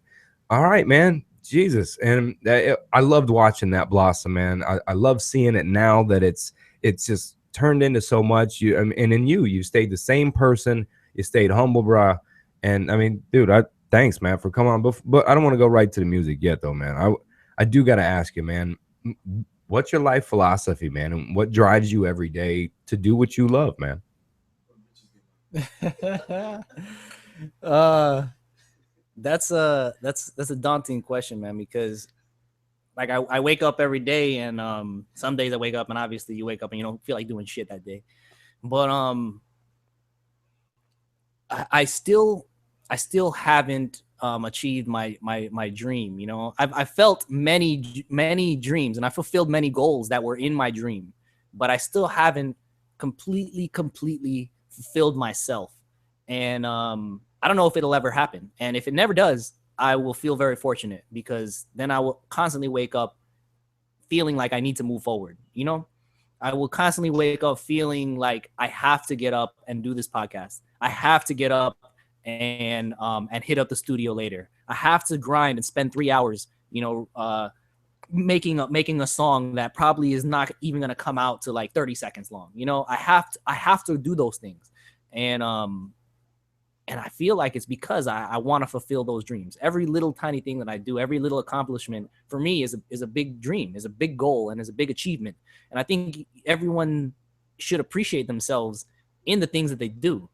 all right, man, Jesus. And I loved watching that blossom, man. I love seeing it now that it's just turned into so much. And in you stayed the same person. You stayed humble, bro. And I mean, dude, thanks, man, for coming on. But I don't want to go right to the music yet, though, man. I do got to ask you, man, what's your life philosophy, man? And what drives you every day to do what you love, man? That's a daunting question, man, because like I wake up every day and some days I wake up and obviously you wake up and you don't feel like doing shit that day. But I still haven't achieved my dream. You know, I felt many dreams and I fulfilled many goals that were in my dream, but I still haven't completely fulfilled myself. And I don't know if it'll ever happen. And if it never does, I will feel very fortunate, because then I will constantly wake up feeling like I need to move forward. You know, I will constantly wake up feeling like I have to get up and do this podcast. I have to get up and hit up the studio later. I have to grind and spend 3 hours, you know, making a song that probably is not even going to come out to like 30 seconds long. You know, I have to do those things. And I feel like it's because I want to fulfill those dreams. Every little tiny thing that I do, every little accomplishment for me is a big dream, is a big goal, and is a big achievement. And I think everyone should appreciate themselves in the things that they do,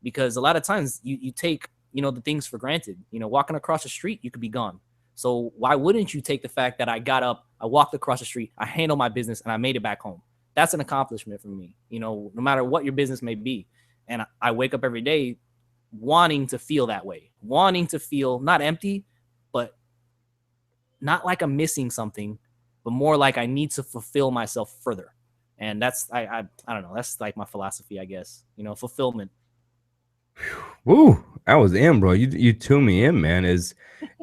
because a lot of times you take, you know, the things for granted. You know, walking across the street, you could be gone. So why wouldn't you take the fact that I got up, I walked across the street, I handled my business, and I made it back home? That's an accomplishment for me, you know, no matter what your business may be. And I wake up every day wanting to feel that way, wanting to feel not empty, but not like I'm missing something, but more like I need to fulfill myself further. And that's, I don't know, that's like my philosophy, I guess, you know, fulfillment. Woo, that was in, bro. You tune me in, man. Is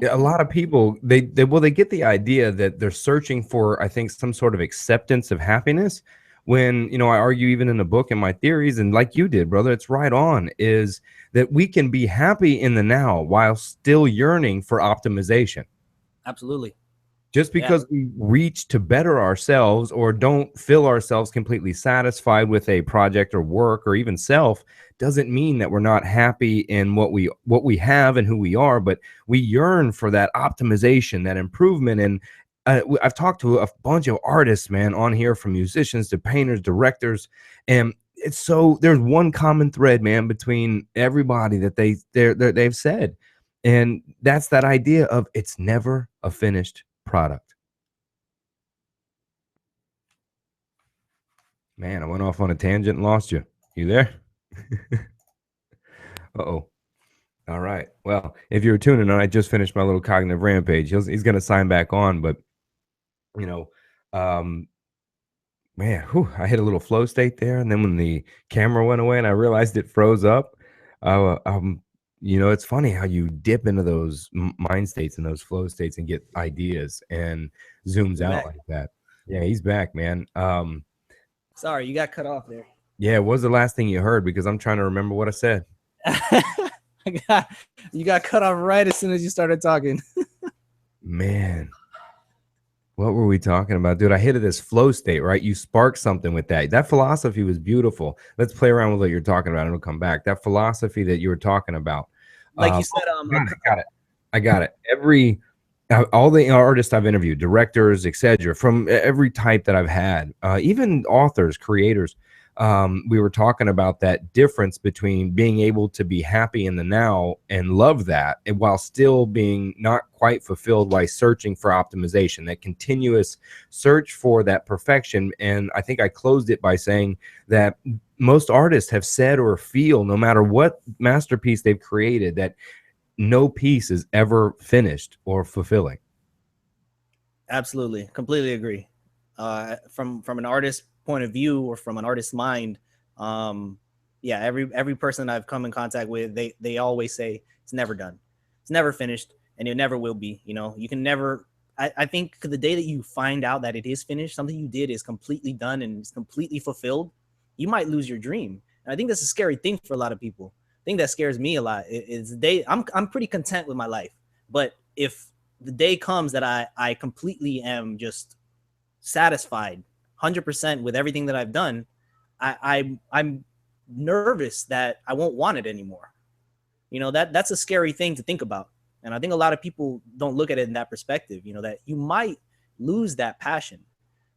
a lot of people they get the idea that they're searching for, I think, some sort of acceptance of happiness. When, you know, I argue even in the book and my theories, and like you did, brother, it's right on, is that we can be happy in the now while still yearning for optimization. Absolutely. Just because we reach to better ourselves or don't feel ourselves completely satisfied with a project or work or even self doesn't mean that we're not happy in what we have and who we are, but we yearn for that optimization, that improvement. And I've talked to a bunch of artists, man, on here, from musicians to painters, directors, and it's so there's one common thread, man, between everybody that they've said, and that's that idea of it's never a finished product. Man, I went off on a tangent and lost you. You there? Uh-oh. All right. Well, if you're tuning in, I just finished my little cognitive rampage. He's going to sign back on, but you know, man, I hit a little flow state there, and then when the camera went away and I realized it froze up, you know, it's funny how you dip into those mind states and those flow states and get ideas and zooms out like that. Yeah, he's back, man. Sorry, you got cut off there. Yeah, what was the last thing you heard? Because I'm trying to remember what I said. You got cut off right as soon as you started talking. Man, what were we talking about, dude? I hit this flow state, right? You sparked something with that. That philosophy was beautiful. Let's play around with what you're talking about, and it'll come back. That philosophy that you were talking about. Like you said, I got it. All the artists I've interviewed, directors, etc., from every type that I've had, even authors, creators, we were talking about that difference between being able to be happy in the now and love that, and while still being not quite fulfilled while searching for optimization, that continuous search for that perfection. And I think I closed it by saying that most artists have said or feel, no matter what masterpiece they've created, that no piece is ever finished or fulfilling. Absolutely. Completely agree. From an artist's point of view, or from an artist's mind, every person I've come in contact with, they always say it's never done. It's never finished, and it never will be. You know, you can never, I think the day that you find out that it is finished, something you did is completely done and it's completely fulfilled, you might lose your dream. And I think that's a scary thing for a lot of people. I think that scares me a lot. Is the day I'm pretty content with my life, but if the day comes that I completely am just satisfied 100% with everything that I've done, I'm nervous that I won't want it anymore. You know, that's a scary thing to think about. And I think a lot of people don't look at it in that perspective, you know, that you might lose that passion.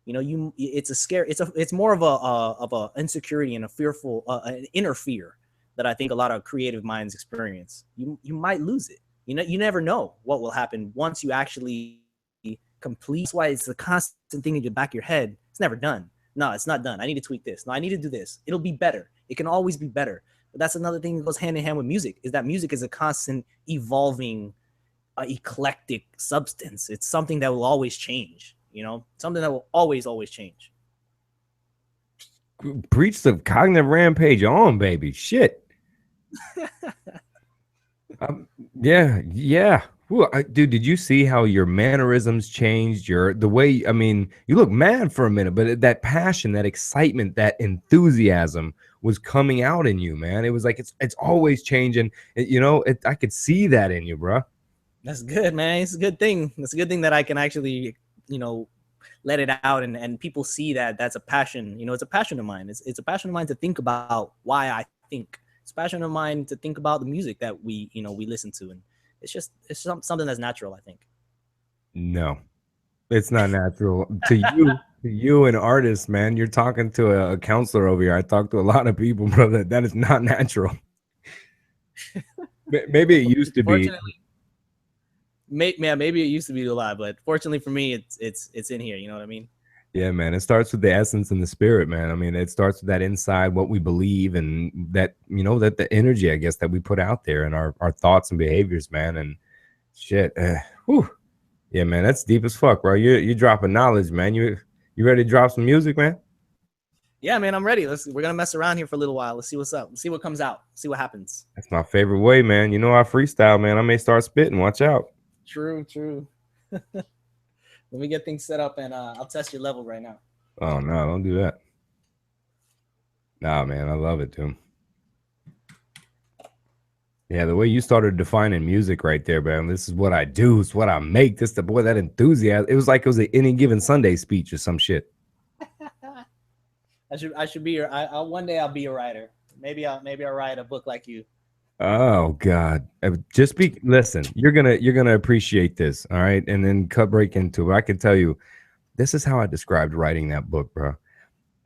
You know, it's more of a insecurity and a fearful, an inner fear that I think a lot of creative minds experience. You might lose it. You know, you never know what will happen once you actually complete. That's why it's a constant thing in the back of your head. It's never done. No, it's not done. I need to tweak this. No, I need to do this. It'll be better. It can always be better. But that's another thing that goes hand in hand with music, is that music is a constant evolving, eclectic substance. It's something that will always change, you know, something that will always change. Preach the cognitive rampage on, baby. Shit. Yeah. Ooh, dude, did you see how your mannerisms changed? The way, I mean, you look mad for a minute, but that passion, that excitement, that enthusiasm was coming out in you, man. It was like it's always changing. You know, I could see that in you, bro. That's good, man. It's a good thing. It's a good thing that I can actually let it out, and people see that that's a passion. It's a passion of mine. It's a passion of mine to think about why I think. It's a passion of mine to think about the music that we listen to, and it's something that's natural, I think. No, it's not natural to you. You, an artist, man. You're talking to a counselor over here. I talk to a lot of people, brother. That is not natural. Maybe it used to be. Maybe it used to be a lot, but fortunately for me, it's in here. You know what I mean? Yeah, man. It starts with the essence and the spirit, man. I mean, it starts with that inside, what we believe, and that that the energy, I guess, that we put out there, and our thoughts and behaviors, man. And shit, whew. Yeah, man. That's deep as fuck, bro. You dropping knowledge, man. You ready to drop some music, man? Yeah, man. I'm ready. We're gonna mess around here for a little while. Let's see what's up. Let's see what comes out. See what happens. That's my favorite way, man. You know I freestyle, man. I may start spitting. Watch out. True. Let me get things set up, and I'll test your level right now. Oh, no, don't do that. Nah, man, I love it, dude. Yeah, the way you started defining music right there, man. This is what I do. It's what I make. This that enthusiasm. It was like it was an Any Given Sunday speech or some shit. I should be your. One day I'll be a writer. Maybe I'll write a book like you. Oh God! Listen. You're gonna appreciate this, all right? And then break into it. I can tell you, this is how I described writing that book, bro.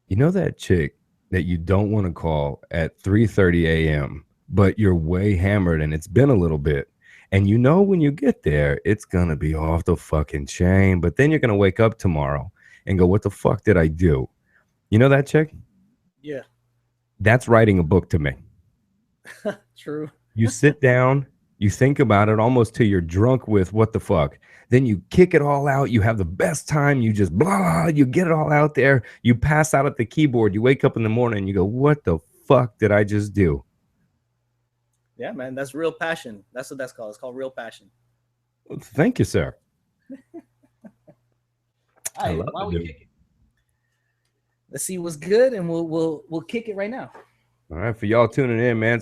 You know that chick that you don't want to call at 3:30 a.m., but you're way hammered and it's been a little bit, and when you get there, it's gonna be off the fucking chain. But then you're gonna wake up tomorrow and go, "What the fuck did I do?" You know that chick? Yeah. That's writing a book to me. True. You sit down, you think about it almost till you're drunk with what the fuck. Then you kick it all out. You have the best time. You just blah, you get it all out there. You pass out at the keyboard. You wake up in the morning and you go, what the fuck did I just do? Yeah, man, that's real passion. That's what that's called. It's called real passion. Well, thank you, sir. All right, why don't we kick it? Let's see what's good, and we'll kick it right now. All right, for y'all tuning in, man.